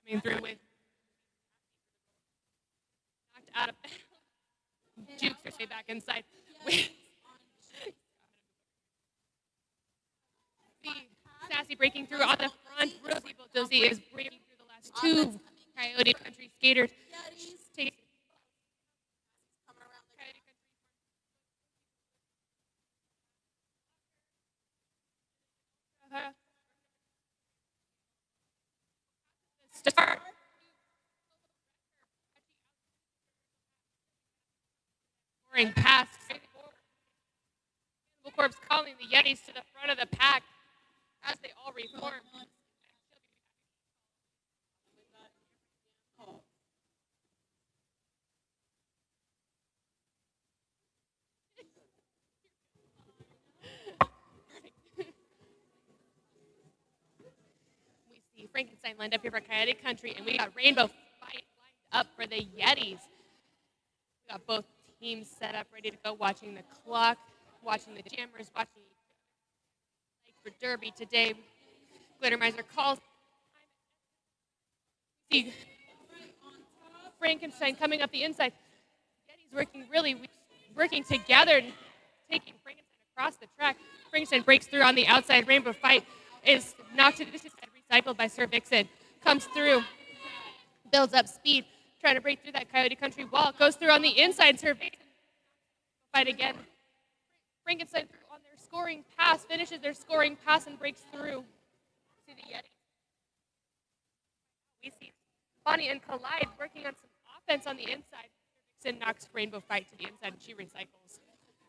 We got coming through with knocked out of Jukes are way back inside. With the Sassy breaking through on the front. Rosie Bojosi is breaking through the last two Coyote Country skaters. Takes start. Scoring pass. Corpse calling the Yetis to the front of the pack as they all reform. We see Frankenstein lined up here for Coyote Country, and we got Rainbow Fight lined up for the Yetis. We got both teams set up, ready to go, watching the clock, watching the jammers, watching for Derby today. Glittermiser calls. See Frankenstein coming up the inside. Yetis working together and taking Frankenstein across the track. Frankenstein breaks through on the outside. Rainbow Fight is knocked to the side, recycled by Sir Vixen. Comes through, builds up speed, trying to break through that Coyote Country wall. Goes through on the inside. Sir Vixen fight again. Frankenstein on their scoring pass, finishes their scoring pass and breaks through to the Yeti. We see Bonnie and Collide working on some offense on the inside. Vixen knocks Rainbow Fight to the inside and she recycles.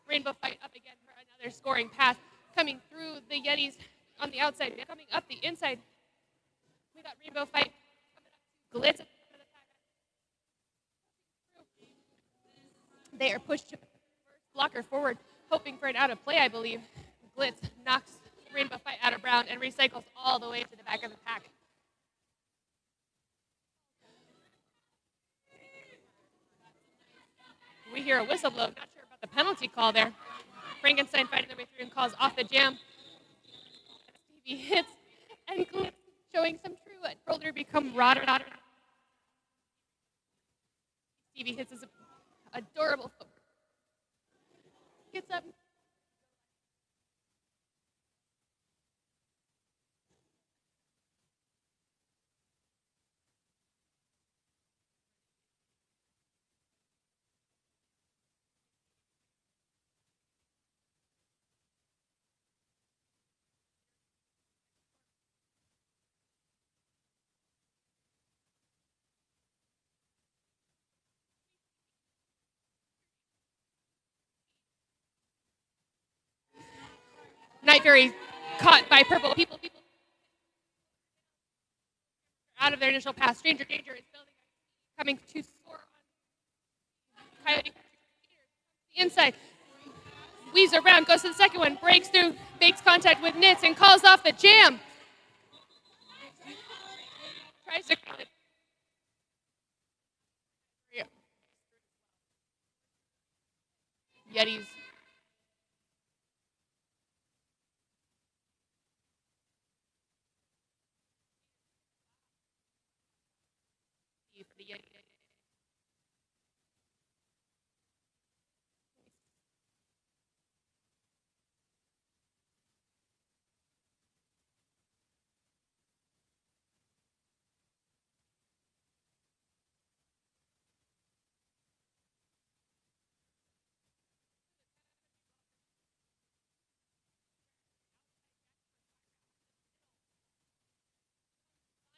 Rainbow Fight up again for another scoring pass. Coming through the Yetis on the outside. Coming up the inside. We got Rainbow Fight coming up to Glitz. They are pushed to blocker forward, hoping for an out of play, I believe. Glitz knocks Rainbow Fight out of round and recycles all the way to the back of the pack. We hear a whistle blow. Not sure about the penalty call there. Frankenstein fighting their way through and calls off the jam. Stevie hits and Glitz showing some true roller become Rodder. Stevie hits his adorable foot. Gets up. Night Fury caught by purple. People out of their initial pass. Stranger Danger is building, coming to score on Coyote. The inside. Weaves around, goes to the second one, breaks through, makes contact with Nitz, and calls off the jam. Tries to call it. Yetis.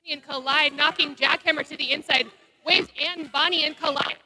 And Collide knocking Jackhammer to the inside. Waves and Bonnie and Collide.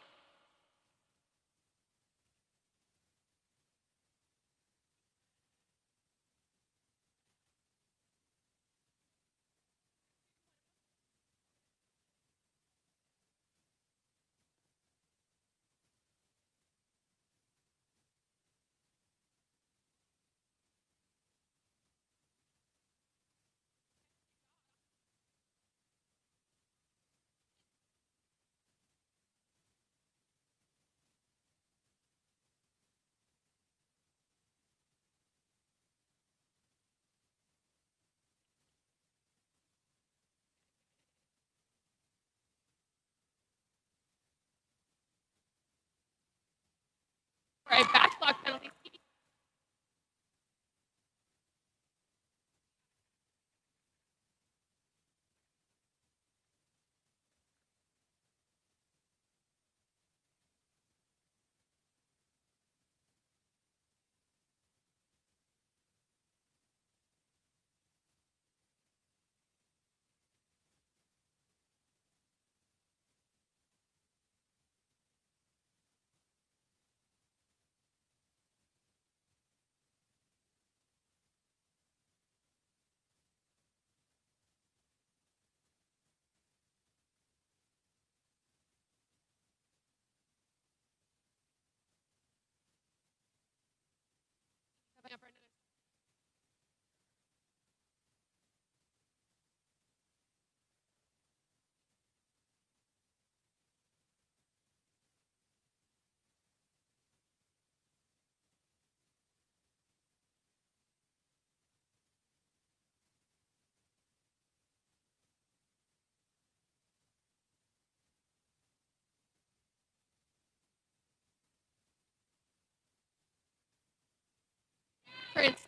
Prince.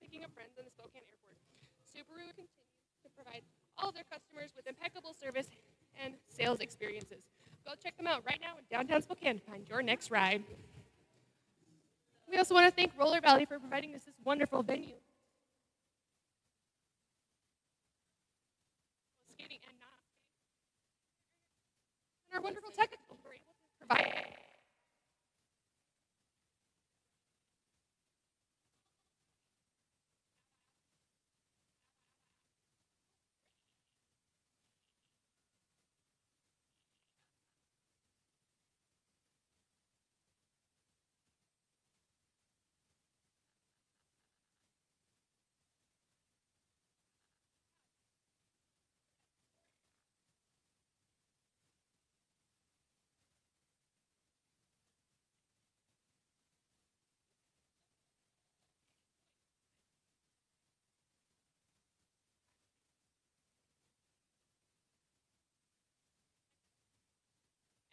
Picking up friends in the Spokane Airport. Subaru continues to provide all of their customers with impeccable service and sales experiences. Go check them out right now in downtown Spokane to find your next ride. We also want to thank Roller Valley for providing us this wonderful venue. Skating and not. And our wonderful technical were able to provide.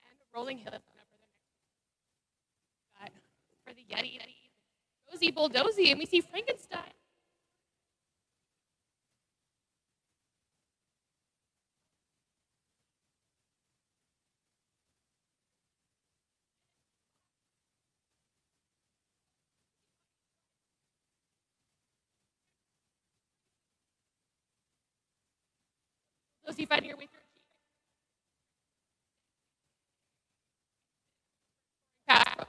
And Rolling Hills for the Yetis. Dozy Bulldozy, and we see Frankenstein. Dozy fighting your way through. Pass.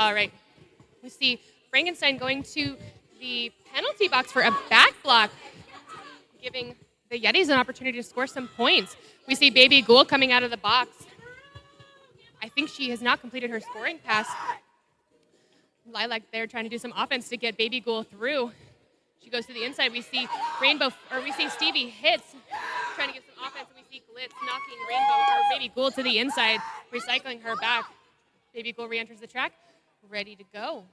All right. We see Frankenstein going to the penalty box for a back block, giving the Yetis an opportunity to score some points. We see Baby Ghoul coming out of the box. I think she has not completed her scoring pass. Lilac there trying to do some offense to get Baby Ghoul through. She goes to the inside. We see Stevie hits, trying to give some offense, and we see Glitz knocking Baby Ghoul to the inside, recycling her back. Baby Ghoul re-enters the track, ready to go.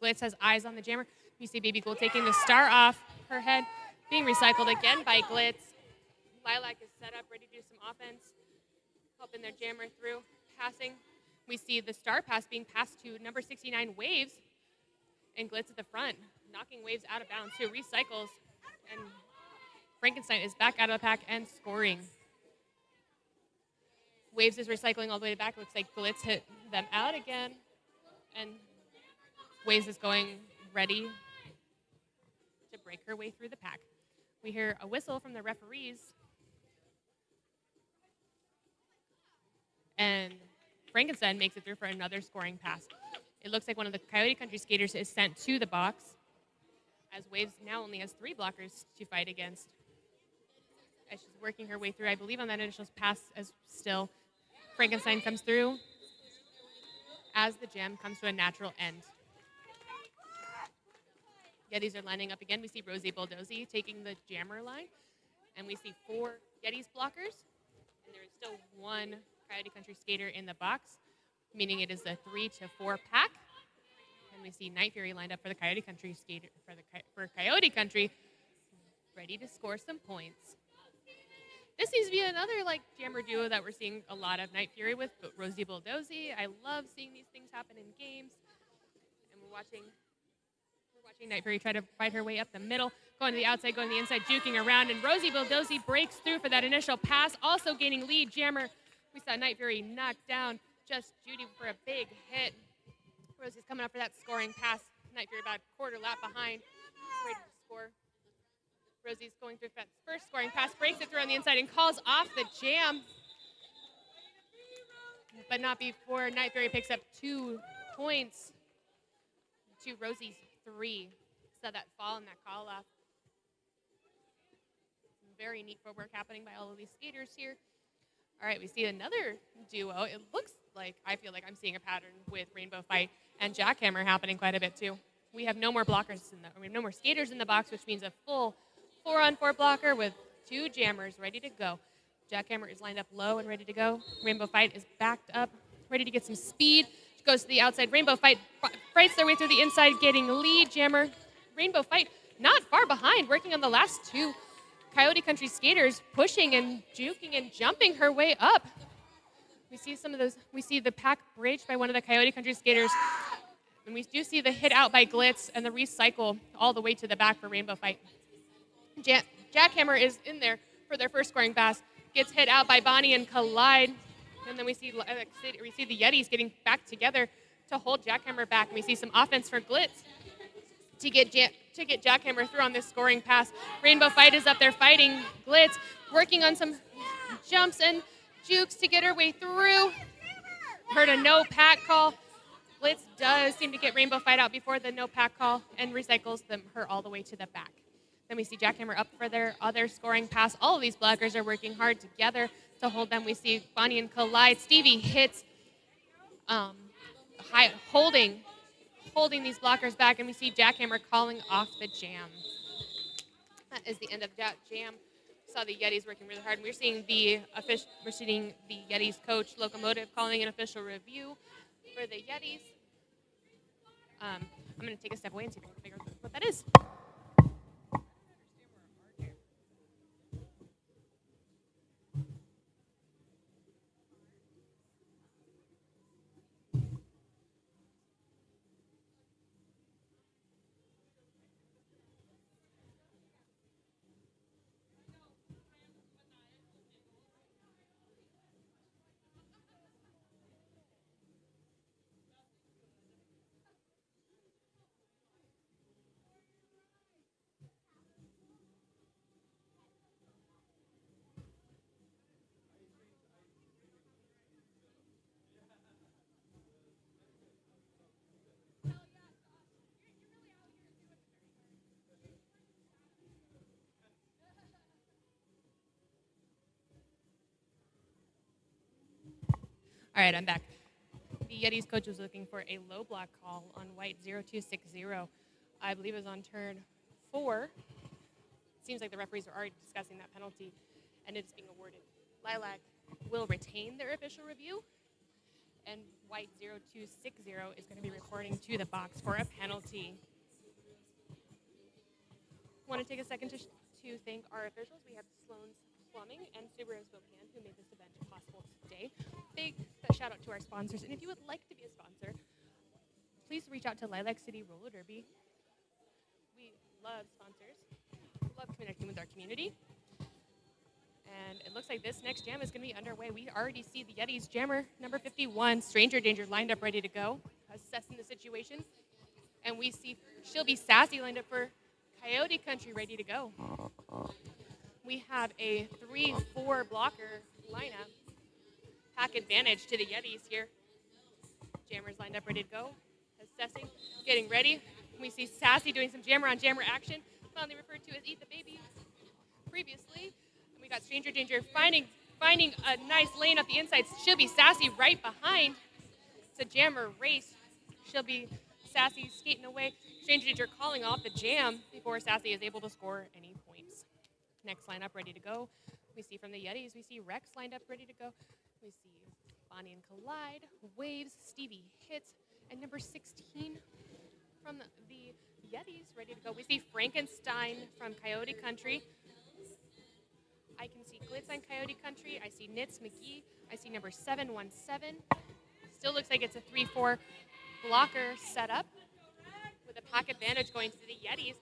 Glitz has eyes on the jammer. We see Baby Ghoul taking the star off her head, being recycled again by Glitz. Lilac is set up, ready to do some offense, helping their jammer through, passing. We see the star pass being passed to number 69, Waves, and Glitz at the front, knocking Waves out of bounds, who recycles, and Frankenstein is back out of the pack and scoring. Waves is recycling all the way back. Looks like Glitz hit them out again, and Waves is going ready to break her way through the pack. We hear a whistle from the referees, and Frankenstein makes it through for another scoring pass. It looks like one of the Coyote Country skaters is sent to the box, as Waves now only has 3 blockers to fight against. As she's working her way through, I believe on that initial pass as still, Frankenstein comes through as the jam comes to a natural end. Yetis are lining up again. We see Rosie Bulldozy taking the jammer line, and we see 4 Yetis blockers, and there is still 1 Coyote Country skater in the box, meaning it is a 3 to 4 pack. And we see Night Fury lined up for the Coyote Country skater for Coyote Country, ready to score some points. This seems to be another jammer duo that we're seeing a lot of Night Fury with, but Rosie Bulldozy. I love seeing these things happen in games, and we're watching Night Fury try to fight her way up the middle, going to the outside, going to the inside, juking around, and Rosie Bulldozy breaks through for that initial pass, also gaining lead jammer. We saw Night Fury knock down Just Judy for a big hit. Rosie's coming up for that scoring pass. Night Fury about a quarter lap behind, ready to score. Rosie's going through that first scoring pass, breaks it through on the inside, and calls off the jam. But not before Night Fury picks up 2 points to Rosie's 3. Saw that fall and that call off. Some very neat footwork happening by all of these skaters here. All right, we see another duo. It looks like, I feel like I'm seeing a pattern with Rainbow Fight and Jackhammer happening quite a bit too. We have no more blockers we have no more skaters in the box, which means a full 4-on-4 blocker with 2 jammers ready to go. Jackhammer is lined up low and ready to go. Rainbow Fight is backed up, ready to get some speed. She goes to the outside. Rainbow Fight fights their way through the inside, getting lead jammer. Rainbow Fight not far behind, working on the last 2 Coyote Country skaters, pushing and juking and jumping her way up. We see some of those. We see the pack bridged by one of the Coyote Country skaters, and we do see the hit out by Glitz and the recycle all the way to the back for Rainbow Fight. Jackhammer is in there for their first scoring pass, gets hit out by Bonnie and Collide, and then we see the Yetis getting back together to hold Jackhammer back, and we see some offense for Glitz to get Jackhammer through on this scoring pass. Rainbow Fight is up there fighting Glitz, working on some jumps and jukes to get her way through. Heard a no pack call. Glitz does seem to get Rainbow Fight out before the no pack call and recycles her all the way to the back. Then we see Jackhammer up for their other scoring pass. All of these blockers are working hard together to hold them. We see Bonnie and Collide. Stevie hits holding these blockers back, and we see Jackhammer calling off the jam. That is the end of that jam. We saw the Yetis working really hard, and we're seeing the Yetis coach Locomotive calling an official review for the Yetis. I'm going to take a step away and see if I can figure out what that is. All right, I'm back. The Yetis coach was looking for a low block call on white 0260. I believe it was on turn 4. Seems like the referees are already discussing that penalty, and it's being awarded. Lilac will retain their official review, and white 0260 is going to be reporting to the box for a penalty. I want to take a second to thank our officials. We have Sloan's Plumbing and Subaru Spokane, who made this event possible today. Big shout out to our sponsors. And if you would like to be a sponsor, please reach out to Lilac City Roller Derby. We love sponsors. We love connecting with our community. And it looks like this next jam is going to be underway. We already see the Yetis jammer, number 51, Stranger Danger, lined up ready to go, assessing the situation. And we see she'll be Sassy lined up for Coyote Country, ready to go. We have a 3-4 blocker lineup. Pack advantage to the Yetis here. Jammers lined up, ready to go. Assessing, getting ready. We see Sassy doing some jammer on jammer action, commonly referred to as Eat the Baby previously. And we got Stranger Danger finding a nice lane up the inside. She'll be Sassy right behind. It's a jammer race. She'll be Sassy skating away. Stranger Danger calling off the jam before Sassy is able to score any points. Next lineup ready to go. We see from the Yetis, we see Rex lined up ready to go. We see Bonnie and Collide, Waves, Stevie Hits, and number 16 from the Yetis ready to go. We see Frankenstein from Coyote Country. I can see Glitz on Coyote Country. I see Knits McGee. I see number 717. Still looks like it's a 3-4 blocker setup with a pack advantage going to the Yetis.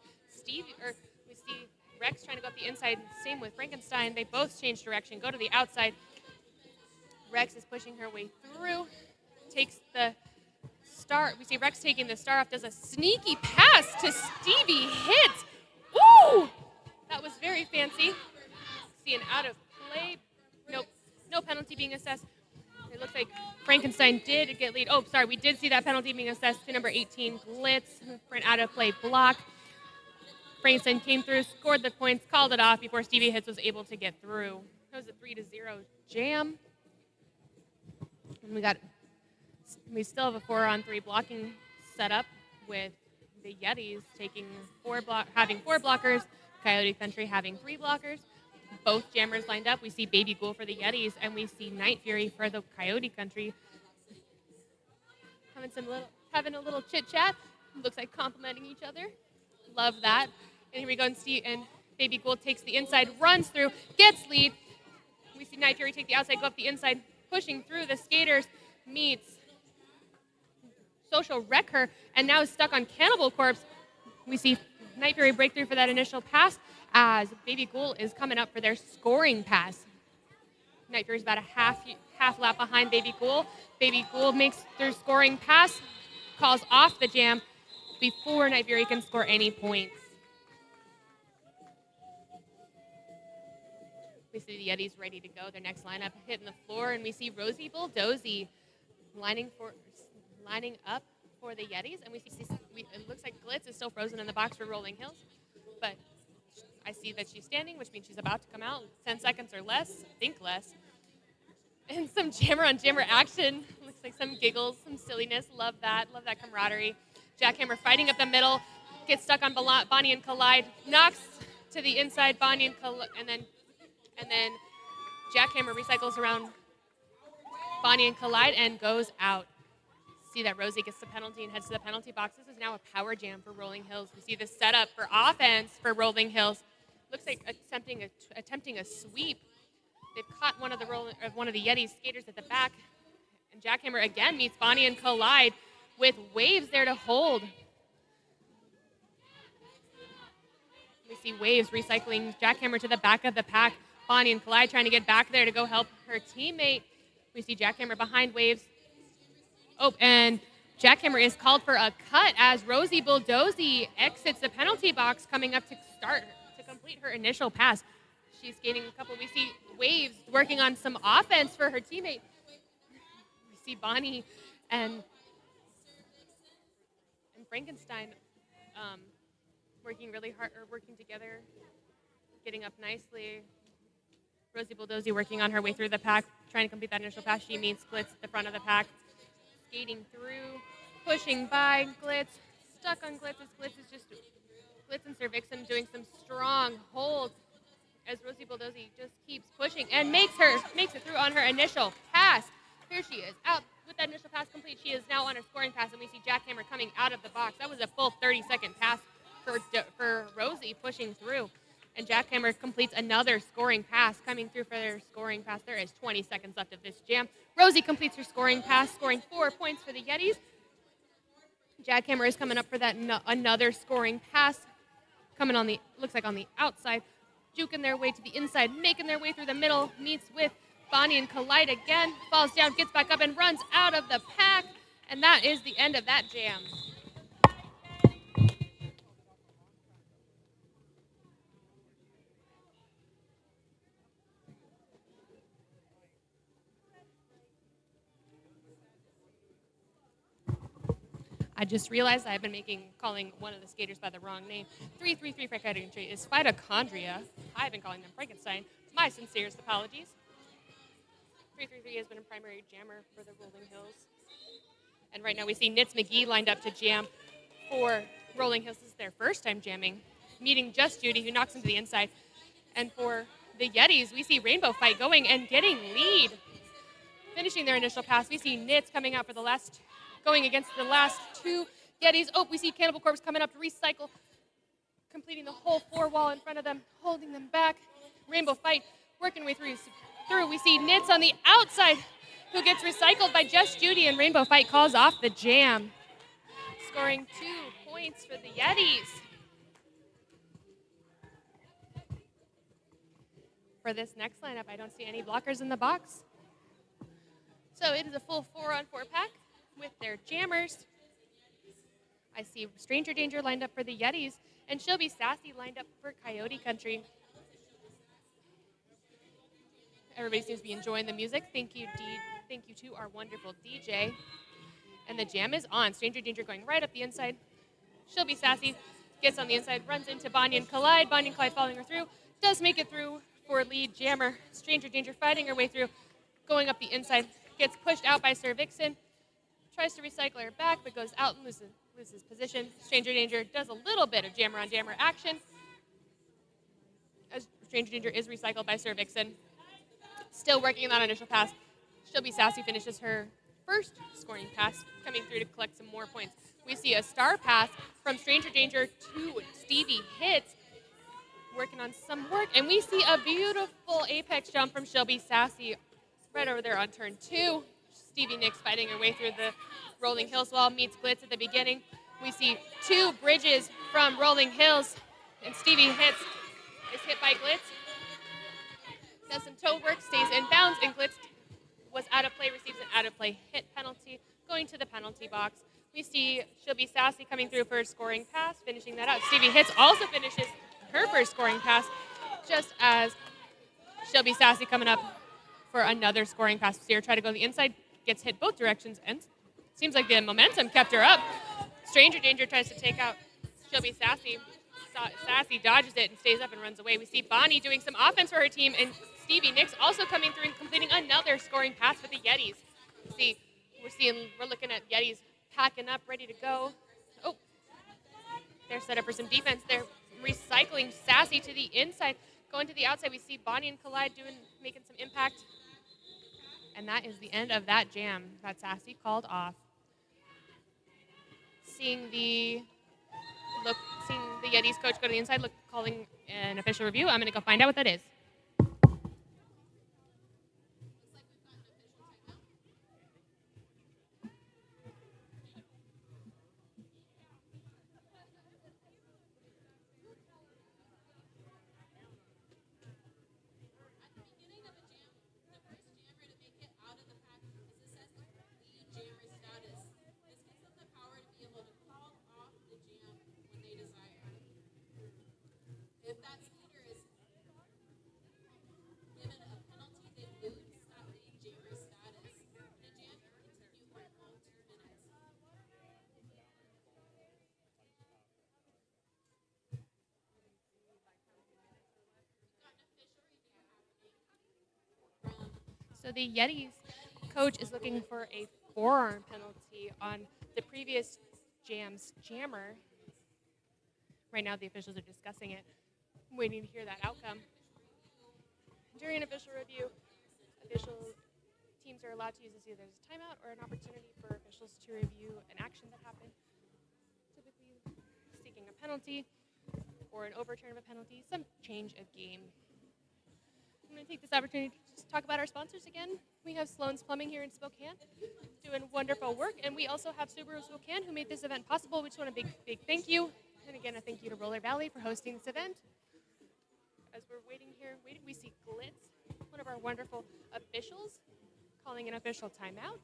We see Rex trying to go up the inside. Same with Frankenstein. They both change direction, go to the outside. Rex is pushing her way through, takes the star. We see Rex taking the star off, does a sneaky pass to Stevie Hits. Ooh! That was very fancy. See an out of play. Nope, no penalty being assessed. It looks like Frankenstein did get lead. Oh, sorry, we did see that penalty being assessed to number 18, Glitz, for an out of play block. Frankenstein came through, scored the points, called it off before Stevie Hits was able to get through. That was a 3-0 jam. And we still have a 4-on-3 blocking setup with the Yetis having 4 blockers, Coyote Country having 3 blockers. Both jammers lined up. We see Baby Ghoul for the Yetis, and we see Night Fury for the Coyote Country. Having a little chit chat. Looks like complimenting each other. Love that. And here we go, and Baby Ghoul takes the inside, runs through, gets lead. We see Night Fury take the outside, go up the inside, pushing through the skaters, meets Social Wreck her, and now is stuck on Cannibal Corpse. We see Night Fury break through for that initial pass as Baby Ghoul is coming up for their scoring pass. Night Fury's about a half lap behind Baby Ghoul. Baby Ghoul makes their scoring pass, calls off the jam before Night Fury can score any points. We see the Yetis ready to go. Their next lineup hitting the floor, and we see Rosie Bulldozy lining up for the Yetis. And it looks like Glitz is still frozen in the box for Rolling Hills, but I see that she's standing, which means she's about to come out. 10 seconds or less, I think less. And some jammer on jammer action. Looks like some giggles, some silliness. Love that camaraderie. Jackhammer fighting up the middle, gets stuck on Bonnie and Collide, knocks to the inside Bonnie and Collide, and then Jackhammer recycles around Bonnie and Collide and goes out. See that Rosie gets the penalty and heads to the penalty box. This is now a power jam for Rolling Hills. We see the setup for offense for Rolling Hills. Looks like attempting a sweep. They've caught one of the Yetis skaters at the back, and Jackhammer again meets Bonnie and Collide with Waves there to hold. We see Waves recycling Jackhammer to the back of the pack. Bonnie and Collide trying to get back there to go help her teammate. We see Jackhammer behind Waves. Oh, and Jackhammer is called for a cut as Rosie Bulldozy exits the penalty box, coming up to complete her initial pass. She's gaining a couple. We see Waves working on some offense for her teammate. We see Bonnie and Frankenstein working really hard, or working together, getting up nicely. Rosie Bulldozy working on her way through the pack, trying to complete that initial pass. She meets Glitz at the front of the pack, skating through, pushing by Glitz, stuck on Glitz as Glitz and Sir Vixen doing some strong holds as Rosie Bulldozy just keeps pushing and makes it through on her initial pass. Here she is, out with that initial pass complete. She is now on her scoring pass, and we see Jackhammer coming out of the box. That was a full 30-second pass for Rosie pushing through. And Jackhammer completes another scoring pass, coming through for their scoring pass. There is 20 seconds left of this jam. Rosie completes her scoring pass, scoring 4 points for the Yetis. Jackhammer is coming up for that another scoring pass, coming on the, looks like on the outside, juking their way to the inside, making their way through the middle, meets with Bonnie and Collide again, falls down, gets back up, and runs out of the pack. And that is the end of that jam. I just realized I've been calling one of the skaters by the wrong name. 333 for Coyote is Phytochondria. I've been calling them Frankenstein. My sincerest apologies. 333 has been a primary jammer for the Rolling Hills. And right now we see Nits McGee lined up to jam for Rolling Hills. This is their first time jamming, meeting Just Judy, who knocks into the inside. And for the Yetis, we see Rainbow Fight going and getting lead. Finishing their initial pass, we see Nits coming out for going against the last 2 Yetis. Oh, we see Cannibal Corpse coming up to recycle, completing the whole 4 wall in front of them, holding them back. Rainbow Fight working way through. We see Nits on the outside, who gets recycled by Just Judy, and Rainbow Fight calls off the jam, scoring 2 points for the Yetis. For this next lineup, I don't see any blockers in the box. So it is a full 4-on-4 pack with their jammers. I see Stranger Danger lined up for the Yetis, and She'll Be Sassy lined up for Coyote Country. Everybody seems to be enjoying the music. Thank you to our wonderful DJ. And the jam is on. Stranger Danger going right up the inside. She'll Be Sassy gets on the inside, runs into Bonnie and Collide. Bonnie and Collide following her through. Does make it through for lead jammer. Stranger Danger fighting her way through, going up the inside. Gets pushed out by Sir Vixen. Tries to recycle her back, but goes out and loses position. Stranger Danger does a little bit of jammer-on-jammer action, as Stranger Danger is recycled by Sir Vixen. Still working on that initial pass. She'll Be Sassy finishes her first scoring pass, coming through to collect some more points. We see a star pass from Stranger Danger to Stevie Hits, working on some work. And we see a beautiful apex jump from She'll Be Sassy right over there on turn 2. Stevie Nicks fighting her way through the Rolling Hills wall, meets Glitz at the beginning. We see 2 bridges from Rolling Hills, and Stevie Hits is hit by Glitz. Does some toe work, stays in bounds, and Glitz was out of play, receives an out of play hit penalty, going to the penalty box. We see She'll Be Sassy coming through for a scoring pass, finishing that out. Stevie Hits also finishes her first scoring pass, just as She'll Be Sassy coming up for another scoring pass. See her try to go to the inside, gets hit both directions, and seems like the momentum kept her up. Stranger Danger tries to take out She'll Be Sassy. Sassy dodges it and stays up and runs away. We see Bonnie doing some offense for her team, and Stevie Nicks also coming through and completing another scoring pass for the Yetis. We're looking at Yetis packing up, ready to go. Oh, they're set up for some defense. They're recycling Sassy to the inside. Going to the outside, we see Bonnie and Collide making some impact. And that is the end of that jam that Sassy called off. Seeing the Yetis coach go to the inside, calling an official review. I'm going to go find out what that is. So the Yetis coach is looking for a forearm penalty on the previous Jam's jammer. Right now the officials are discussing it. I'm waiting to hear that outcome. During an official review, official teams are allowed to use this either as a timeout or an opportunity for officials to review an action that happened, typically seeking a penalty or an overturn of a penalty, some change of game. I'm going to take this opportunity to just talk about our sponsors again. We have Sloan's Plumbing here in Spokane doing wonderful work, and we also have Subaru Spokane who made this event possible. We just want a big thank you. And again, a thank you to Roller Valley for hosting this event. As we're waiting here, we see Glitz, one of our wonderful officials, calling an official timeout.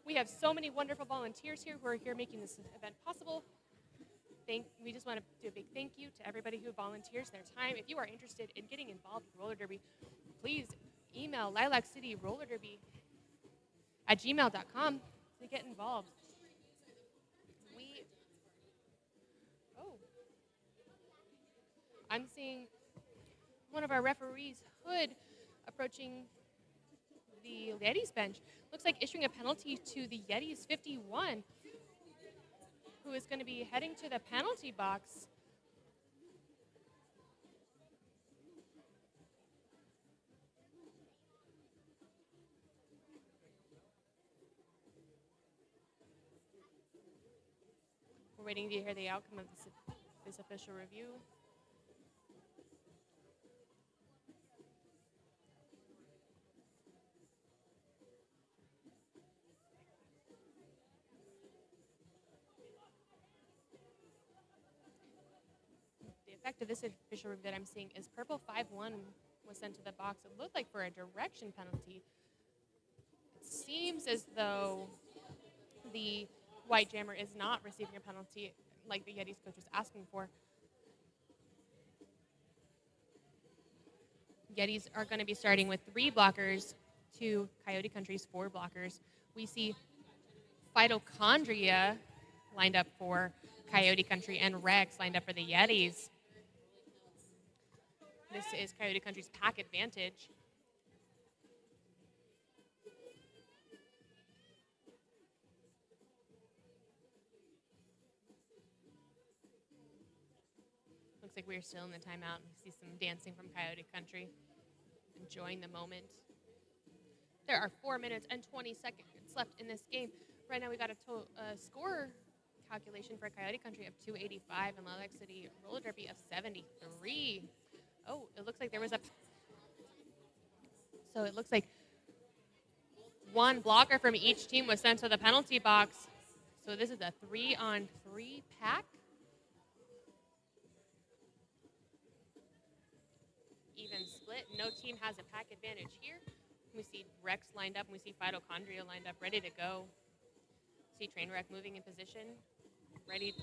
We have so many wonderful volunteers here who are here making this event possible. We just want to do a big thank you to everybody who volunteers their time. If you are interested in getting involved with roller derby, please email lilaccityrollerderby@gmail.com to get involved. I'm seeing one of our referees, Hood, approaching the Yetis bench. Looks like issuing a penalty to the Yetis 51, who is going to be heading to the penalty box. We're waiting to hear the outcome of this official review. The effect of this official review that I'm seeing is purple 5-1 was sent to the box. It looked like for a direction penalty. It seems as though the white jammer is not receiving a penalty like the Yetis coach was asking for. Yetis are going to be starting with 3 blockers to Coyote Country's 4 blockers. We see Phytochondria lined up for Coyote Country and Rex lined up for the Yetis. This is Coyote Country's pack advantage. Looks like we're still in the timeout. We see some dancing from Coyote Country, enjoying the moment. There are 4 minutes and 20 seconds left in this game. Right now we got a score calculation for Coyote Country of 285 and Lilac City Roller Derby of 73. Oh, it looks like there was so it looks like 1 blocker from each team was sent to the penalty box. So this is a 3-on-3 pack. Even split. No team has a pack advantage here. We see Rex lined up, and we see Phytochondria lined up, ready to go. See Trainwreck moving in position, ready to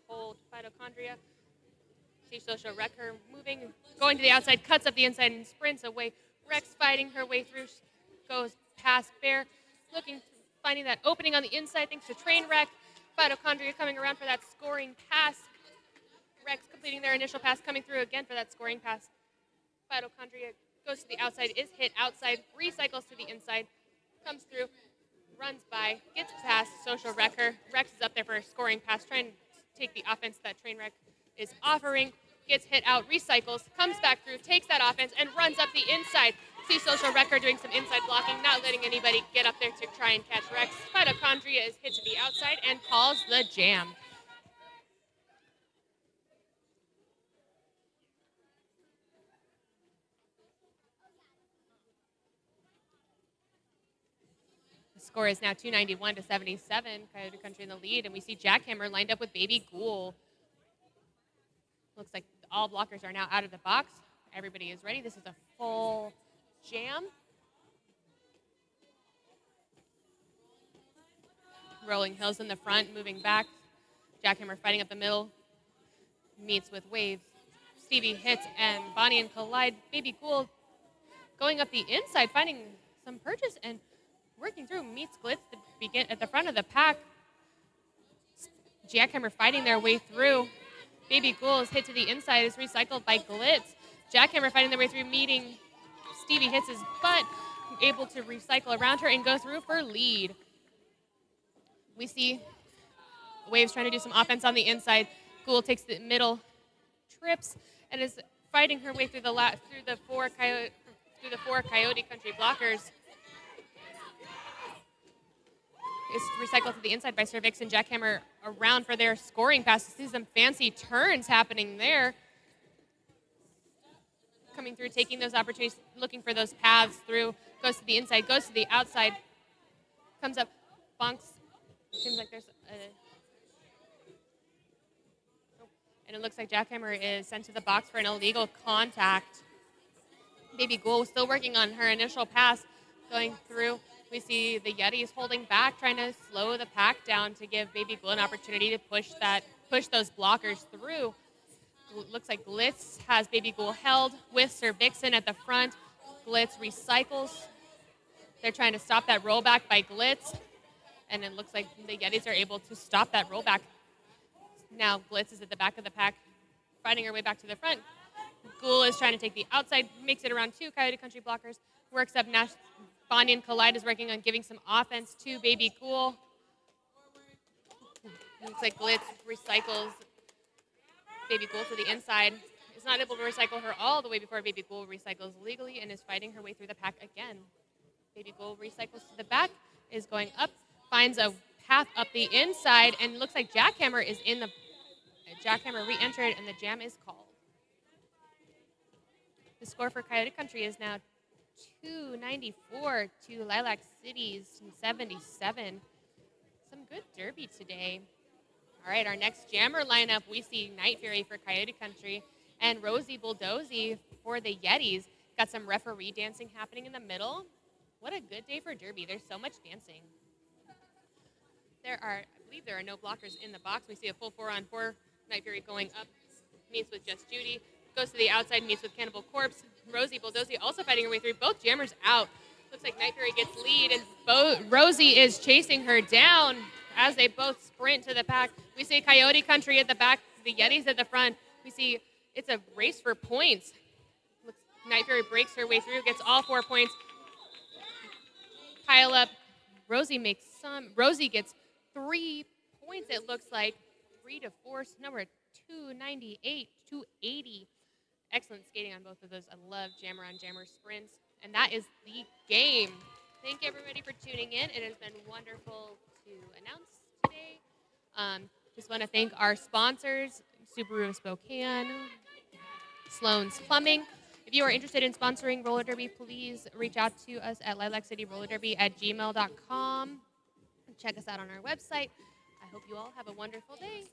hold Phytochondria. See Social Wrecker moving, going to the outside, cuts up the inside and sprints away. Rex fighting her way through, goes past Bear, finding that opening on the inside thanks to Trainwreck. Phytochondria coming around for that scoring pass. Rex completing their initial pass, coming through again for that scoring pass. Phytochondria goes to the outside, is hit outside, recycles to the inside, comes through, runs by, gets past Social Wrecker. Rex is up there for a scoring pass, trying to take the offense that Trainwreck is offering, gets hit out, recycles, comes back through, takes that offense, and runs up the inside. See Social Wrecker doing some inside blocking, not letting anybody get up there to try and catch Rex. Phytochondria is hit to the outside and calls the jam. The score is now 291 to 77. Coyote Country in the lead, and we see Jackhammer lined up with Baby Ghoul. Looks like all blockers are now out of the box. Everybody is ready. This is a full jam. Rolling Hills in the front, moving back. Jackhammer fighting up the middle. Meets with Waves. Stevie hits, and Bonnie and collide. Baby Ghoul going up the inside, finding some purchase and working through. Meets Glitz to begin at the front of the pack. Jackhammer fighting their way through. Baby Ghoul is hit to the inside, is recycled by Glitz. Jackhammer fighting their way through, meeting Stevie hits his butt. able to recycle around her and go through for lead. We see Waves trying to do some offense on the inside. Ghoul takes the middle, trips, and is fighting her way through the four Coyote Country blockers. Is recycled to the inside by Sir Vixen. Jackhammer around for their scoring pass. See some fancy turns happening there. Coming through, taking those opportunities, looking for those paths through. Goes to the inside, goes to the outside. Comes up, bonks. Seems like there's a... And it looks like Jackhammer is sent to the box for an illegal contact. Baby Ghoul still working on her initial pass, going through. We see the Yetis holding back, trying to slow the pack down to give Baby Ghoul an opportunity to push those blockers through. Looks like Glitz has Baby Ghoul held with Sir Vixen at the front. Glitz recycles. They're trying to stop that rollback by Glitz. And it looks like the Yetis are able to stop that rollback. Now Glitz is at the back of the pack, fighting her way back to the front. Ghoul is trying to take the outside, makes it around two Coyote Country blockers, works up Nash. Bonnie and Collide is working on giving some offense to Baby Ghoul. Looks like Glitz recycles Baby Ghoul to the inside. Is not able to recycle her all the way before Baby Ghoul recycles legally and is fighting her way through the pack again. Baby Ghoul recycles to the back, is going up, finds a path up the inside, and looks like Jackhammer is in the... Jackhammer re-entered, and the jam is called. The score for Coyote Country is now 294 to Lilac City's 77. Some good derby today. All right, our next jammer lineup, we see Night Fury for Coyote Country and Rosie Bulldozy for the Yetis. Got some referee dancing happening in the middle. What a good day for derby. There's so much dancing. I believe there are no blockers in the box. We see a full 4-on-4. Night Fury going up, meets with Just Judy. Goes to the outside, meets with Cannibal Corpse. Rosie Bulldozy also fighting her way through. Both jammers out. Looks like Night Fury gets lead, and Rosie is chasing her down as they both sprint to the pack. We see Coyote Country at the back, the Yetis at the front. We see it's a race for points. Night Fury breaks her way through, gets all 4 points. Pile up. Rosie gets 3 points, it looks like. 3 to 4, number 298, 280. Excellent skating on both of those. I love jammer on jammer sprints. And that is the game. Thank you, everybody, for tuning in. It has been wonderful to announce today. Just want to thank our sponsors, Subaru of Spokane, Sloan's Plumbing. If you are interested in sponsoring roller derby, please reach out to us at lilaccityrollerderby@gmail.com. Check us out on our website. I hope you all have a wonderful day.